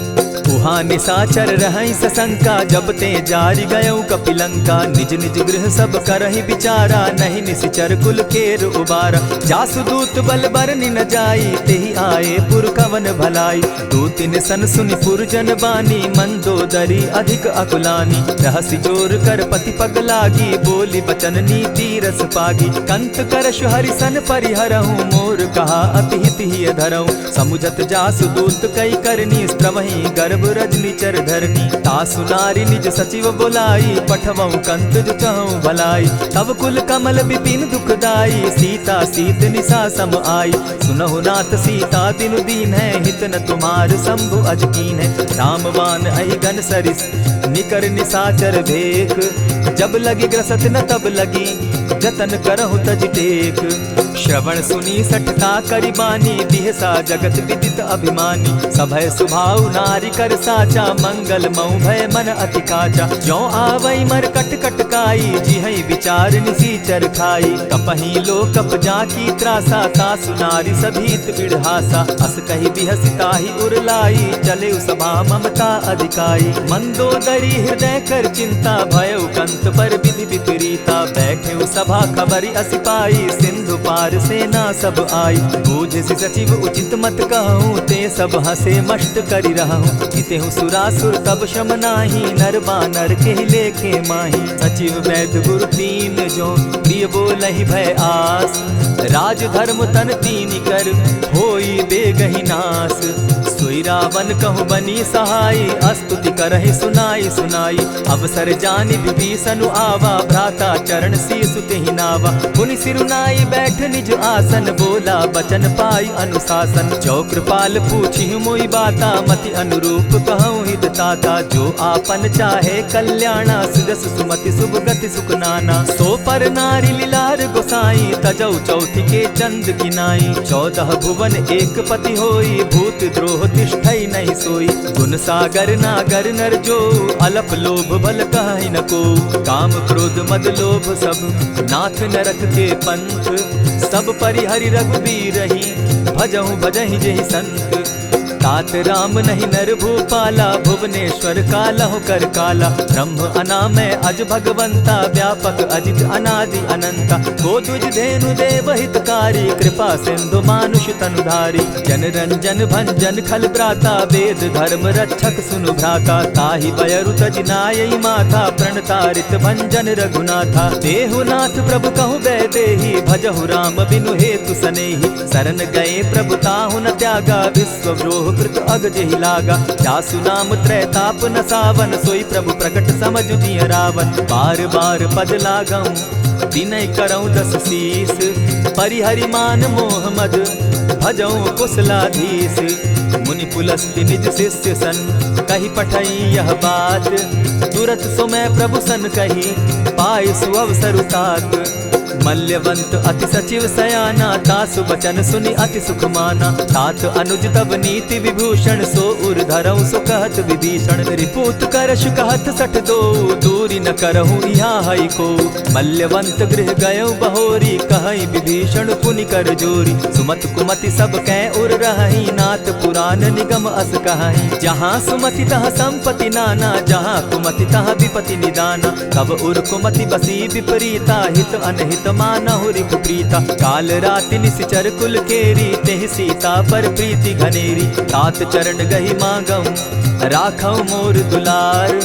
उहाँ निशाचर रहई सशंका, जब ते जारी गयऊ कपिलंका, निज निज गृह सब करहि विचारा, नहीं निशिचर कुल केर उबारा। जासुदूत बल बरनि न जाई, तेहि आए पुर कवन भलाई, दू तिन सन सुनि पुरजन बानी, मंदोदरी अधिक अकुलानी। रहसि जोर कर पति पग लागी, बोली बचन नीति रस पागी, कंत करश हरिसन परिहरहूँ, मोर कहा अति हित ही धरऊँ। समुझत जासुदूत कई करनी, स्त्रवही गर्भ रजनी चर धरनी, तासु नारी निज सचिव बोलाई, पठवऊ कंत जो चहु भलाई। तब कुल कमल विपिन दुखदाई, सीता सीत निशा सम आई। सुनहु नाथ सीता बिनु दीन है, हित न तुम्हार शंभु अजकीन है। रामवान अहि घन सरिस, निकर निशाचर भेक, जब लगी ग्रसत न तब लगी, जतन करहु तज टेक। श्रवण सुनी सठता करिबानी, बिहसा जगत विदित अभिमानी। सभय सुभाव नारी कर साचा, मंगल मऊ भय मन अति काचा। जो आवई मर कट कट काई, जिहई विचार निसीचर खाई। कपही लो कप जाकी त्रासा, तासु नारी सभीत बिढ़ासा। अस कही बिहसिता ही उरलाई, चले सभा ममता अधिकाई। मंदोदरी हृदय कर चिंता, भयउ कंत पर विधि विपरीता। बैठे सभा खबरी असी पाई, सिंधु पार सेना सब आई। बूझ सचिव उचित मत कहूँ, ते सब हसे मष्ट करि रहूँ। जितेहु सुरासुर तब शम नाही, नर बानर के लेखे माही। सचिव वैद्य गुरु तीन जो, प्रिय बोलहि भय आस। राज धर्म तन तीन कर, होई बेगहि नास। सोई रावण कहु बनी सहाई, अस्तुति करहि सुनाई सुनाई। अवसर जानि विभीषण आवा, भ्राता चरण शीसु तेहि नावा। पुनि सिरुनाई बैठ निज आसन, बोला बचन पाई अनुशासन। जो कृपाल पूछि मोई बाता, मति अनुरूप कहूँ हित ताता। जो आपन चाहे कल्याणा, सुजस सुमति शुभ गति सुख नाना। सो पर नारी लीलार गोसाई, तजौ चौथि के चंद किनाई। 14 भुवन एक पति होई, भूत द्रोह तिष्ठई नहीं सोई। गुण सागर नागर नर जो, अलप लोभ बल कहि न को। काम क्रोध मद लोभ सब, नाथ नरक के पंथ। सब परिहरि रघुबीरहि, भजहु भजहि जेहि संत। तात राम नहीं नर भूपाला, भुवनेश्वर कालहु कर काला। ब्रह्म अनामय अज भगवंता, व्यापक अजित अनादि अनंता। को तुझ धेनु देव हितकारी, कृपा सिंधु मानुष तनुधारी। जन रंजन भंजन खल भ्राता, वेद धर्म रक्षक सुनु भ्राता। ताहि बयरु तज नायई माथा, प्रणतारित भंजन रघुनाथा। देहुनाथ प्रभु कहु बै देहि, भजहु राम बिनु हेतु सनेहि। शरण गए प्रभु ताहु न त्यागा, विश्वव्रोह कृत अग जेहि लागा। जासु नाम त्रैताप न सावन, सोई प्रभु प्रकट समझ दिय रावण। बार बार पद लागऊं, विनय करऊं 10 शीस। परिहरि मान मोह मद, भजऊं कुशलाधीश। मुनि पुलस्ति निज शिष्य सन, कही पठई यह बात। तुरत सो मैं प्रभु सन कही, पाय सुअवसर तात। मल्यवंत अति सचिव सयाना, तासु बचन सुनि अति सुख माना। तात अनुज तब नीति विभूषण, सो उर धरऊं सो कहत विभीषण। रिपुत करश कहत सठ दो, दूरी न करहूँ यहाँ हई को। मल्यवंत गृह गयऊ बहोरी, कहई विभीषण पुनि कर जोरी। सुमत कुमति सब कै उर रहई, नाथ पुराण निगम अस कहई। जहाँ सुमति तहाँ संपत्ति नाना, जहाँ कुमति तहाँ विपति निदाना। तब उर कुमति बसी विपरीता, हित अनहित मानहु रिपु प्रीता। काल राति निशिचर कुल केरी, तेहि सीता पर प्रीति घनेरी। तात चरण गही मांगऊं, राखऊं मोर दुलार।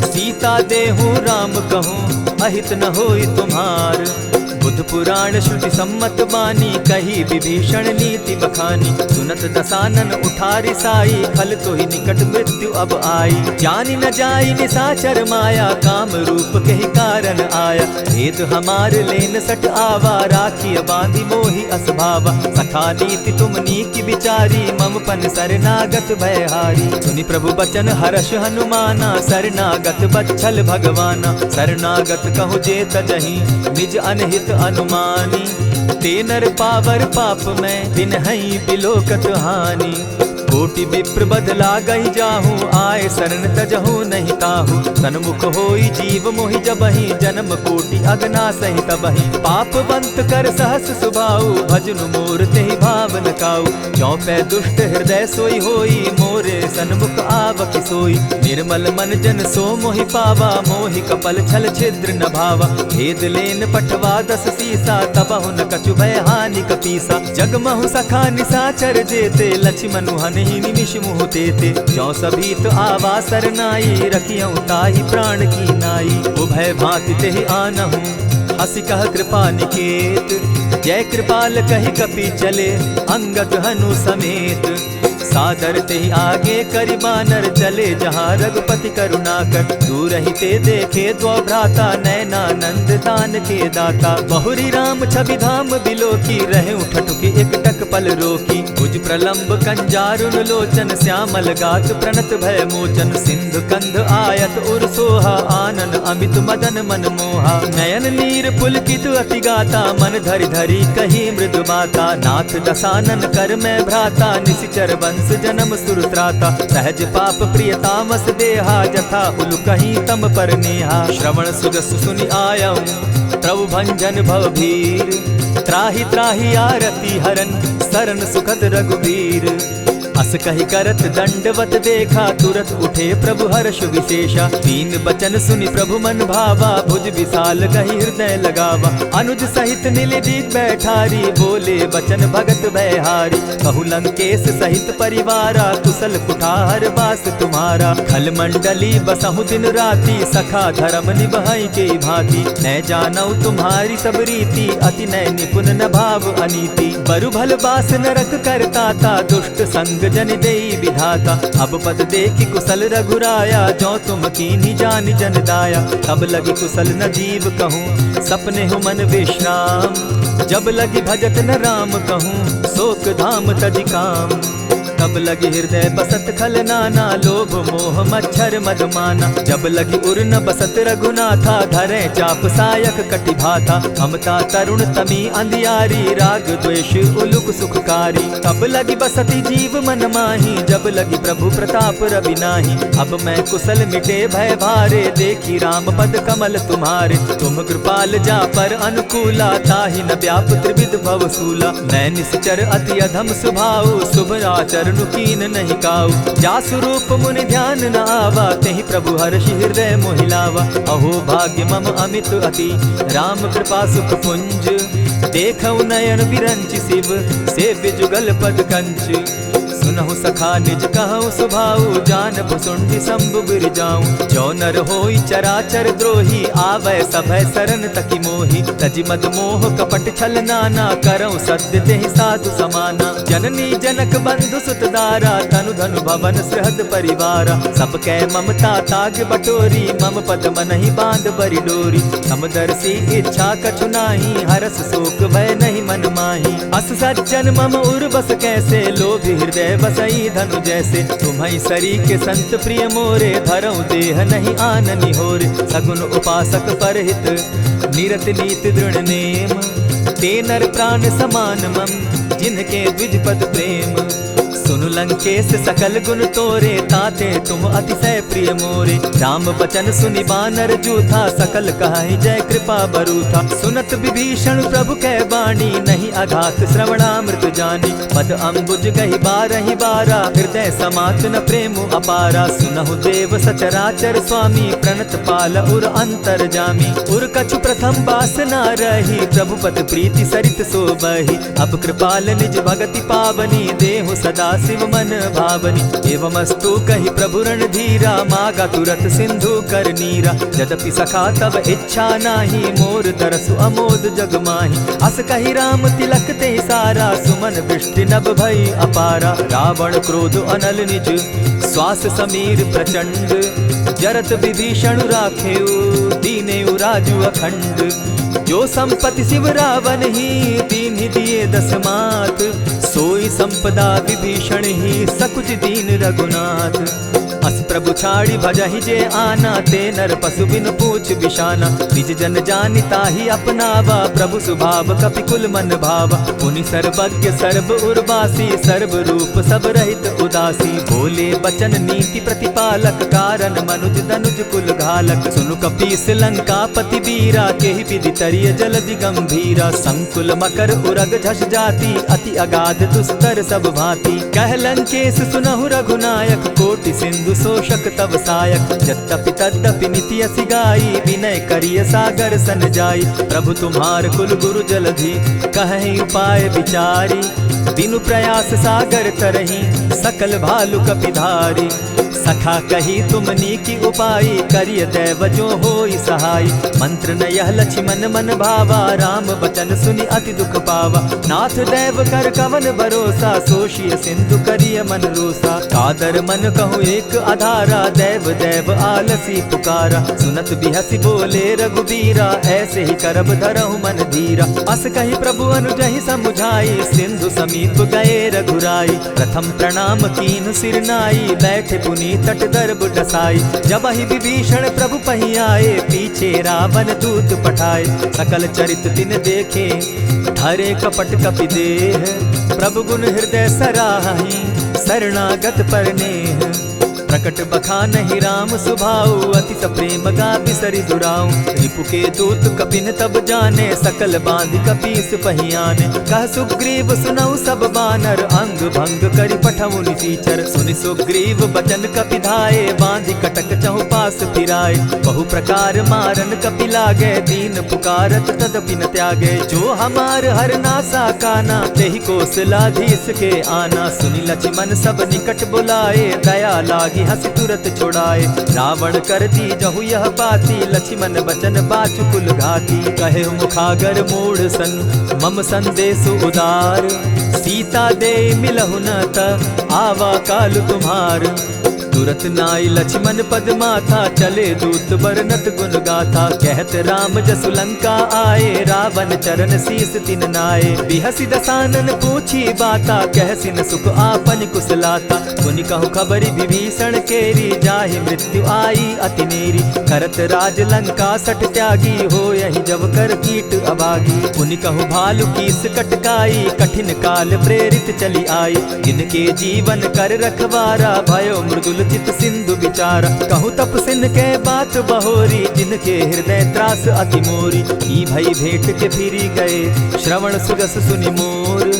सीता देहूं राम कहूं, अहित न होई तुम्हार। वेद पुराण श्रुति सम्मत बानी, कही विभीषण नीति बखानी। सुनत दसानन उठारी साई, खल तो ही निकट मृत्यु अब आई। जानी न जाई निशाचर माया, काम रूप के ही कारण आया। भेद हमार लेन सट आवा, राखी बांधी मोहि असभावा। सखा नीति तुम नीति विचारी, मम पन शरणागत भयहारी। सुनि प्रभु बचन हर्ष हनुमाना, शरणागत बच्छल भगवाना। शरणागत कहु जे तजहि, निज अनहित अनुमानी। ते नर पावर पाप में, दिन हई बिलोकत हानि। कोटि विप्र बदला गई जाहू, आए शरण तजहू नहीं ताहू। सन्मुख होई जीव मोहि जबहि, जन्म कोटि अगना सहि तबहि। पाप बंत कर सहस सुभाऊ, भजनु मोर तेहि भावन काऊ। जो पै दुष्ट हृदय सोई होई, मोरे सन्मुख आवक सोई। निर्मल मन जन सो मोहि पावा, मोहि कपल छल छिद्र न भावा। भेद लेन पठवा दस सीसा, तबहु न कछु भय हानि कपीसा। जगमहु सखा निशाचर जेते, लक्ष्मण हनि निमिष मुह तेते। जो सभी तो आवा सरनाई, रखियौ ताहि प्राण की नाई। उभय भांति तेहि आनहु, हसी कह कृपा निकेत। जय कृपाल कहि कपि चले, अंगद हनु समेत। सादर तेहि आगे करि बानर, चले जहाँ रघुपति करुणाकर। दूर ही ते देखे द्वौ भ्राता, नैनानंद दान के दाता। बहुरी राम छवि धाम बिलोकी, रहे उठटुकी एक टक पल रोकी। भुज प्रलंब कंजारुन लोचन, श्यामल गात प्रणत भय मोचन। सिंधु कंध आयत उर सोहा, आनन अमित मदन मन मोहा। नयन नीर पुलकित अति गाता, मन धरि धरि कही मृदु बाता। नाथ दसानन कर मैं भ्राता, निशिचर वंश जन्म सुरत्राता। सहज पाप प्रिय तामस देहा, जथा उलु कहीं तम पर नेहा। श्रवण सुजस सुनि आयऊ, प्रभु भंजन भव भीर। त्राहि त्राहि आरती हरन, सरन सुखद रघुवीर। अस कहि करत दंडवत देखा, तुरत उठे प्रभु हर्ष विशेषा। तीन बचन सुनि प्रभु मन भावा, भुज विशाल कहि हृदय लगावा। अनुज सहित नीलदीप बैठारी, बोले बचन भगत भयहारी। कहु लंकेश सहित परिवारा, कुशल कुठार बास तुम्हारा। खल मंडली बसहु दिन राति, सखा धर्म निभाई के भांति। न जानौ तुम्हारी सब रीति, अति नय निपुण न भाव अनीति। बरु भल बास नरक करताता, दुष्ट संग जन देई विधाता। अब पद देखि कुशल रघुराया, जो तुम कीन्ही जानि जन दाया। तब लगी कुशल न जीव कहूँ, सपने हो मन विश्राम। जब लगी भजत न राम कहूँ, शोक धाम तजि काम। तब लगी हृदय बसत खल नाना, लोभ मोह मच्छर मदमाना। जब लगी उर न बसत रघुनाथा, धरे चाप सायक कटि भाता। ममता तरुण तमी अंधियारी, राग द्वेष उलुक सुखकारी। तब लगी बसती जीव मन माही, जब लगी प्रभु प्रताप रवि नाही। अब मैं कुशल मिटे भय भारे, देखी राम पद कमल तुम्हारे। तुम कृपाल जा पर अनुकूला, ताहि न व्याप त्रिविध भव सूला। मैं निश्चर अति अधम स्वभाव, शुभ आचरण कीन नहीं काऊ। जासु रूप मुनि ध्यान न आवा, तेहि प्रभु हर्षि हृदय मोहिलावा। अहो भाग्य मम अमित अति, राम कृपा सुख पुंज। देखऊ नयन विरंचि शिव, सेव्य जुगल पद कंच। सुनहु सखा निज कहूँ सुभाऊ, जान भुसुंडी शंभु गिर जाऊं। जो नर होई चराचर द्रोही, आवै सभय सरन तकी मोही। तजि मद मोह कपट छल नाना, करऊँ सत्य तेहि साधु समाना। जननी जनक बंधु सुत दारा, तनु धनु भवन सृहद परिवारा। सब कै ममता ताग बटोरी, मम पद मनहि बांध बरि डोरी। समदर्शी इच्छा कछु नाही, हरस शोक भय नहीं मन माही। अस सज्जन मम उर बस कैसे, लोभ हृदय बसई धनु जैसे। तुम्हि सरी के संत प्रिय मोरे, धरऊ देह नहीं आननि होरे। सगुन उपासक परहित, निरत नीति दृढ़ नेम। ते नर प्राण समान मम, जिनके द्विज पद प्रेम। सुनु लंकेश सकल गुण तोरे, ताते तुम अतिशय प्रिय मोरे। राम बचन सुनि बानर जूथा, सकल कहाई जय कृपा बरूथा। सुनत विभीषण प्रभु कै बाणी, नहीं अघात श्रवणामृत जानी। पद अम्बुज गहि बारहि बारा, हृदय समात न प्रेम अपारा। सुनहु देव सचराचर स्वामी, प्रणत पाल उर अंतर जामी। उर कछु प्रथम बासना रही, प्रभु पद प्रीति सरित सोबहि। अब कृपाल निज भगति पावनी, देहु सदा शिव सुमन भावनी। एवमस्तु कहि प्रभु रणधीरा, मागा तुरत सिंधु कर नीरा। यद्यपि सखा तब इच्छा नाही, मोर तरसु अमोद जग माही। अस कहि राम तिलक ते सारा, सुमन वृष्टि नभ भई अपारा। रावण क्रोध अनल निज, श्वास समीर प्रचंड। जरत विभीषण राखेउ, दीनेउ राजु अखंड। जो संपत्ति शिव रावण ही, दीन्हि दिए दस मात। सोई संपदा विभीषण ही, सकुच दीन रघुनाथ। अस प्रभु छाड़ी भजहि जे आना, ते नर पशु बिन पूछ बिशाना। निज जन जानि ताहि अपनावा, प्रभु स्वभाव कपि कुल मन भावा। मुनि सर्वज्ञ सर्व उर्वासी, सर्व रूप सब रहित उदासी। बोले बचन नीति प्रतिपालक, कारण मनुज दनुज कुल घालक। सुनु कपीस लंकापति वीरा, केहि विधि तरिय जलधि गंभीरा। संकुल मकर उरग झष जाति, अति अगाध दुस्तर सब भांति। कह लंकेश सुनहु रघुनायक, कोटि सिंधु शोषक तव सायक। यद्यपि तद्यपि नीति असि गाई, विनय करिय सागर सन जाई। प्रभु तुम्हार कुल गुरु जलधि, कहि उपाय विचारी। बिनु प्रयास सागर तरही, सकल भालु कपिधारी। सखा कही तुम नीकी उपाई, करिय दैव जो होई सहाई। मंत्र न यह लक्ष्मण मन भावा, राम बचन सुनि अति दुख पावा। नाथ दैव कर कवन भरोसा, सोषिय सिंधु करिय मन रोसा। कादर मन कहूँ एक आधारा, दैव दैव आलसी पुकारा। सुनत बिहसी बोले रघुबीरा, ऐसे ही करब धरहु मन धीरा। अस कही प्रभु अनुजहि समुझाई, सिंधु समीप गए रघुराई। प्रथम प्रणाम कीन सिर नाई, बैठे पुनि तट दर्भ डसाई। जब ही विभीषण प्रभु पही आए, पीछे रावण दूत पठाए। सकल चरित तिन देखे, धरे कपट कपि देह। प्रभु गुण हृदय सराहि, शरणागत पर नेह। प्रकट बखानहि राम सुभाऊ, अति सप्रेम गा बिसरि दुराऊ। रिपु के दूत कपिन तब जाने, सकल बांधि कपीस पहियाने। कह सुग्रीव सुनऊ सब बानर, अंग भंग करि पठऊ निसीचर। सुनि सुग्रीव बचन कपि धाये, बांधि कटक चहु पास फिराए। बहु प्रकार मारन कपि लागे, दीन पुकारत तदपि न त्यागे। जो हमार हर नासा काना, तेहि कौशलाधीश के आना। सुनि लक्ष्मण सब निकट बुलाए, दया लागी हंसी तुरत छुड़ाए। रावण कर दी जहु यह बाती, लक्ष्मण बचन बाचुकुल घाती। कहे मुखागर मूढ़ सन, मम संदेश उदार। सीता दे मिलहु न त, आवा काल तुम्हार। तुरत नाई लक्ष्मण पद माथा, चले दूत बरनत गुण गाथा। कहत राम जसु लंका आए, रावण चरण शीस तिन नाये। बिहसि दसानन पूछी बाता, कहसिन सुख आपन कुशलाता। सुनि कहु खबरि विभीषण केरी, जाहि मृत्यु आई अति नेरी। करत राज लंका सठ त्यागी, हो यही जब कर कीट अभागी। पुनि कहु भालु कीस कटकाई, कठिन काल प्रेरित चली आई। इनके जीवन कर रखवारा, भयो मृदुल चित सिंधु विचारा। कहूँ तपसिन के बात बहोरी, जिनके हृदय त्रास अति मोरी। ई भई भेंट के फिरी गए, श्रवण सुजस सुनि मोर।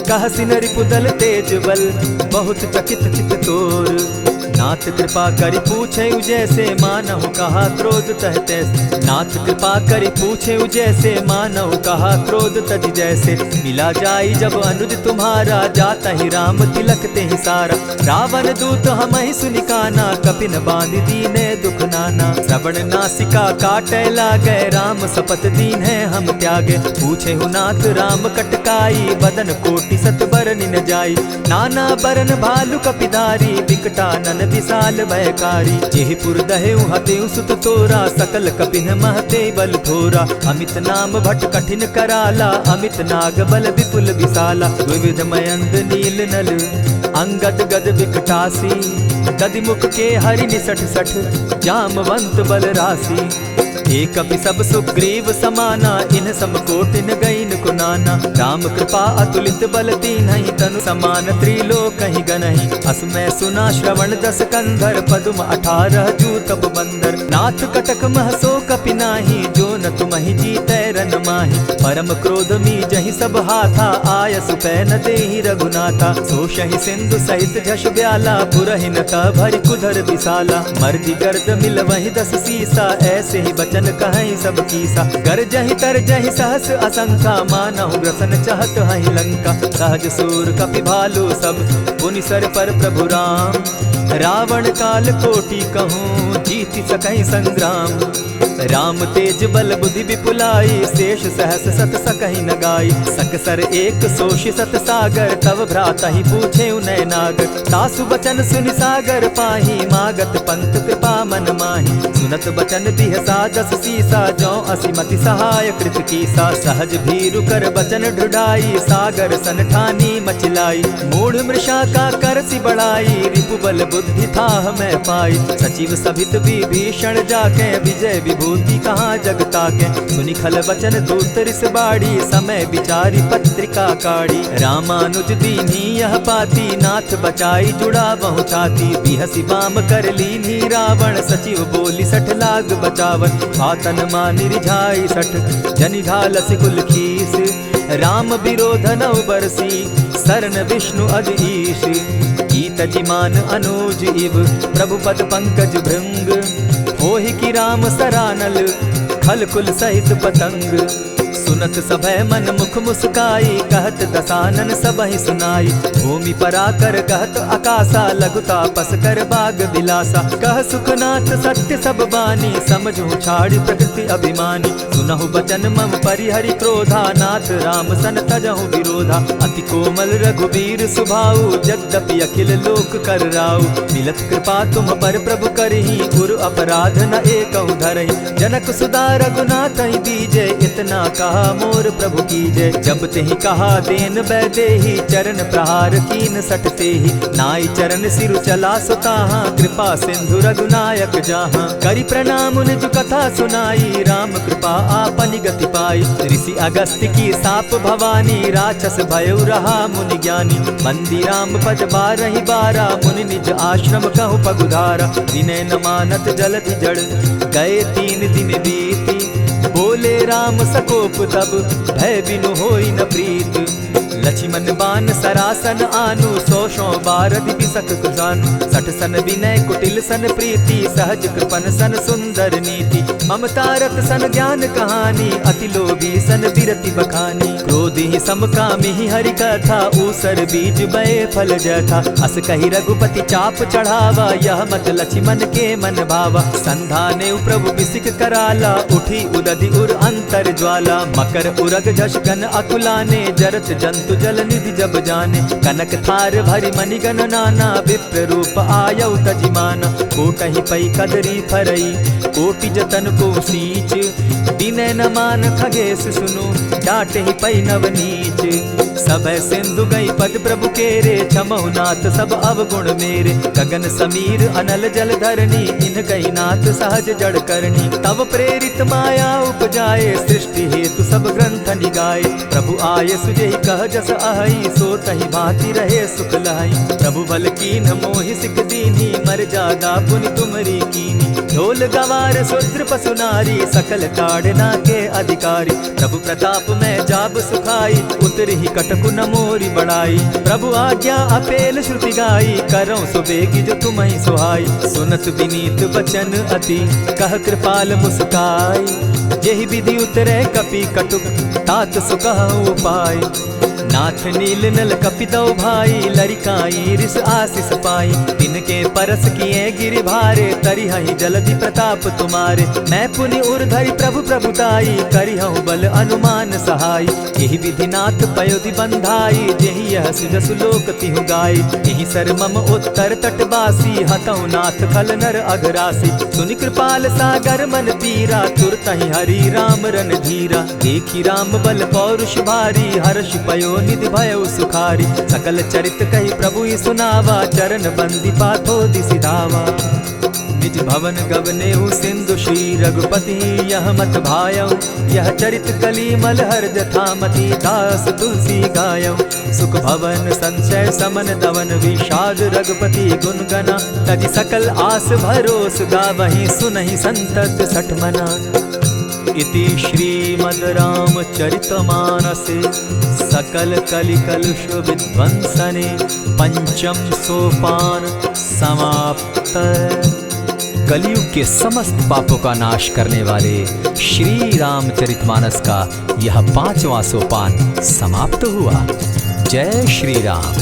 कहसिन रिपुदल तेज बल, बहुत चकित चित तोर। नाथ कृपा करि पूछे जैसे, मानहु कहा क्रोध तह तैसे। नाथ कृपा करि पूछे जैसे, मानहु कहा क्रोध तज जैसे। मिला जाई जब अनुज तुम्हारा, जाता ही राम तिलक ते ही सारा। रावण दूत हम ही सुनि काना, कपिन बांधि दीने दुख नाना। श्रवण नासिका काटे लागे, राम सपत दीन है हम त्यागे। पूछे हु नाथ राम कटकाई, बदन कोटि सत बरनि न जाई। नाना बरन भालु कपिधारी, विकटानन विशाल भयकारी। जेहि पुर दहेउ हतेउ सुत तोरा, सकल कपिन महते बल थोरा। अमित नाम भट कठिन कराला, अमित नाग बल विपुल विशाला। विविध मयंद नील नल, अंगद गद विकटासी। दधि मुख के हरि निसठ सठ, जामवंत बल राशि। एक कपि सब सुग्रीव समाना, इन समकोटिन गईन कुनाना। राम कृपा अतुलित बल तीन्हि, तनु समान त्रिलोक ही गनहि। असमय सुना श्रवण दस कंधर, पदुम 18 जूतब बंदर। नाथ कटक महसो कपि नाही, जो न तुमहि जीतै रन माहि। परम क्रोध मी जहि सब हाथा, आय सुपै न देहि रघुनाथा। सोषहि सिंधु सहित झष ब्याला, पुरहि न भरि कुधर विशाला। मर्दि गर्द मिल वहि 10 सीसा, ऐसे ही बचन कहीं सब कीसा। गरजहि तरजहि सहस असंखा, मानहु ग्रसन चहत हहि लंका। सहज सूर कपि भालु सब, पुनि सर पर प्रभु राम। रावण काल कोटि कहूँ जीति सकहि संग्राम। राम तेज बल बुद्धि विपुलाई शेष सहस सत सकहि न गाई। सकसर एक सोषि सत सागर तव भ्राता ही पूछे उनय नागर। तासु बचन सुनि सागर पाही मागत पंत कृपा मन माही। सुनत बचन दिह सादस सीसा जौ असिमति सहाय कृत कीसा। सहज भीरु कर बचन ढुढ़ाई सागर सन ठानी मचिलाई। मूढ़ मृषा का करसि बढ़ाई रिपु बल बुद्धि थाह मैं पाई। सचिव सभित विभीषण जाके विजय विभूति कहाँ जगता के। सुनि खल बचन दूत रिस बाड़ी समय विचारी पत्रिका काढ़ी। रामानुज दीनी यह पाती नाथ बचाई जुड़ा बहु छाती। बिहसी बाम कर लीनी रावण सचिव बोली सठ लाग बचावन। आतन मानि रिझाई सठ जनि घालसि कुल खीस। राम विरोध नव बरसी सरन विष्णु अज ईश। गीत जिमान अनुज इव प्रभु पद पंकज भृंग। होहि कि राम सरानल खल कुल सहित पतंग। सुनत सभय मन मुख मुस्काई कहत दसानन सबहि सुनाई। भूमि पराकर कहत आकाशा लघु तापस कर बाग बिलासा। कह सुखनाथ सत्य सब बानी समझू छाड़ी प्रकृति अभिमानी। सुनहु बचन मम परिहरि क्रोधा नाथ राम सन तजहु विरोधा। अति कोमल रघुबीर सुभाऊ यद्यपि अखिल लोक कर राऊ। मिलत कृपा तुम पर प्रभु करही गुरु अपराध न एकहु धरहि। जनक सुदा रघुनाथ ही दीजे इतना कहा मोर प्रभु की जय। जब तेहि कहा देन बैदेही चरण प्रहार कीन सट तेहि। नाई चरण सिरु चला सुताहा कृपा सिंधु रघुनायक जाहा। करि प्रणाम निज कथा सुनाई राम कृपा आपनि गति पाई। ऋषि अगस्त्य की साप भवानी राक्षस भयउ रहा मुनि ज्ञानी। बंदी राम पद बारहि बारा मुनि निज आश्रम कहु पगुधारा। विनय न मानत जलधि जड़ गए 3 दिन बीती। बोले राम सकोप तब भय बिनु होई न प्रीत। लक्ष्मण बान सरासन आनु 100 बारदि बिसक कुजानु। 60 सन विनय कुटिल सन प्रीति सहज कृपन सन सुंदर नीति। ममता रत सन ज्ञान कहानी अति लोभी सन बिरति बखानी। क्रोधि समकामी हरि कथा ऊसर बीज बये फल जथा। अस कहि रघुपति चाप चढ़ावा यह मत लक्ष्मण के मन भावा। संधाने प्रभु बिसिक कराला उठी उदधि उर अंतर ज्वाला। मकर उरग झष गन अकुलाने जरत जंतु जल निधि जब जाने। कनक थार भरि मणिगण नाना विप्र रूप आयउ तजिमाना। कोटहि पै कदरी फरई कोटि जतन को सींच। दिनै न मान खगेश सुनु डांटहि पै नव नीच। सब सिंधु गई पद प्रभु केरे छमहु नाथ सब अवगुण मेरे। गगन समीर अनल जल धरनी इन गई नाथ सहज जड़ करनी। तब प्रेरित माया उपजाए सृष्टि हेतु सब ग्रंथ निगाए। प्रभु आय सुजहि कह जस अहई सो तहि भांति रहे सुख लहई। प्रभु बल कीन मोहि सिख दीनी मर्यादा पुनि तुमरी कीनी। ढोल गवार शूद्र पशु नारी सकल ताड़ना के अधिकारी। प्रभु प्रताप में जाब सुखाई उतरि ही कटकु न मोरी बढ़ाई। प्रभु आज्ञा अपेल श्रुति गाई करौ सुबेगी जो तुम्हि सुहाई। सुनत विनीत बचन अति कह कृपाल मुस्काई। जेहि विधि उतरे कपि कटुक तात सुकहु उपाय। नाथ नील नल कपितौ भाई लरिकाई रिस आशीष पाई। तिनके परस किए गिरि भारे तरिहहि जलधि प्रताप तुम्हारे। मैं पुनि उर्धरि प्रभु प्रभुताई करिहु बल अनुमान सहाय। एहि विधि नाथ पयोधि बंधाई जेहि यह सुजसु लोक तिहु गाई। एहि सर मम उत्तर तटवासी हतौ नाथ खल नर अघरासी। सुनि कृपाल सागर मन पीरा तुरतहि हरि राम रन धीरा। देखि राम बल पौरुष भारी हर्ष पयो निधि भयउ सुखारी। सकल चरित कहि प्रभु ही सुनावा चरण बंदी पाथो दिसि धावा। निज भवन गवनेहु सिंधु श्री रघुपति यह मत भायौ। यह चरित कली मलहर जथामति दास तुलसी गायौ। सुख भवन संशय समन दवन विषाद रघुपति गुण गना। तजि सकल आस भरोस गावहि सुनहि संतत सठ मना। इति श्रीमद् रामचरितमानसे सकल कलिकलुष विध्वंसने पंचम सोपान समाप्त। कलयुग के समस्त पापों का नाश करने वाले श्री रामचरितमानस का यह 5वां सोपान समाप्त हुआ। जय श्री राम।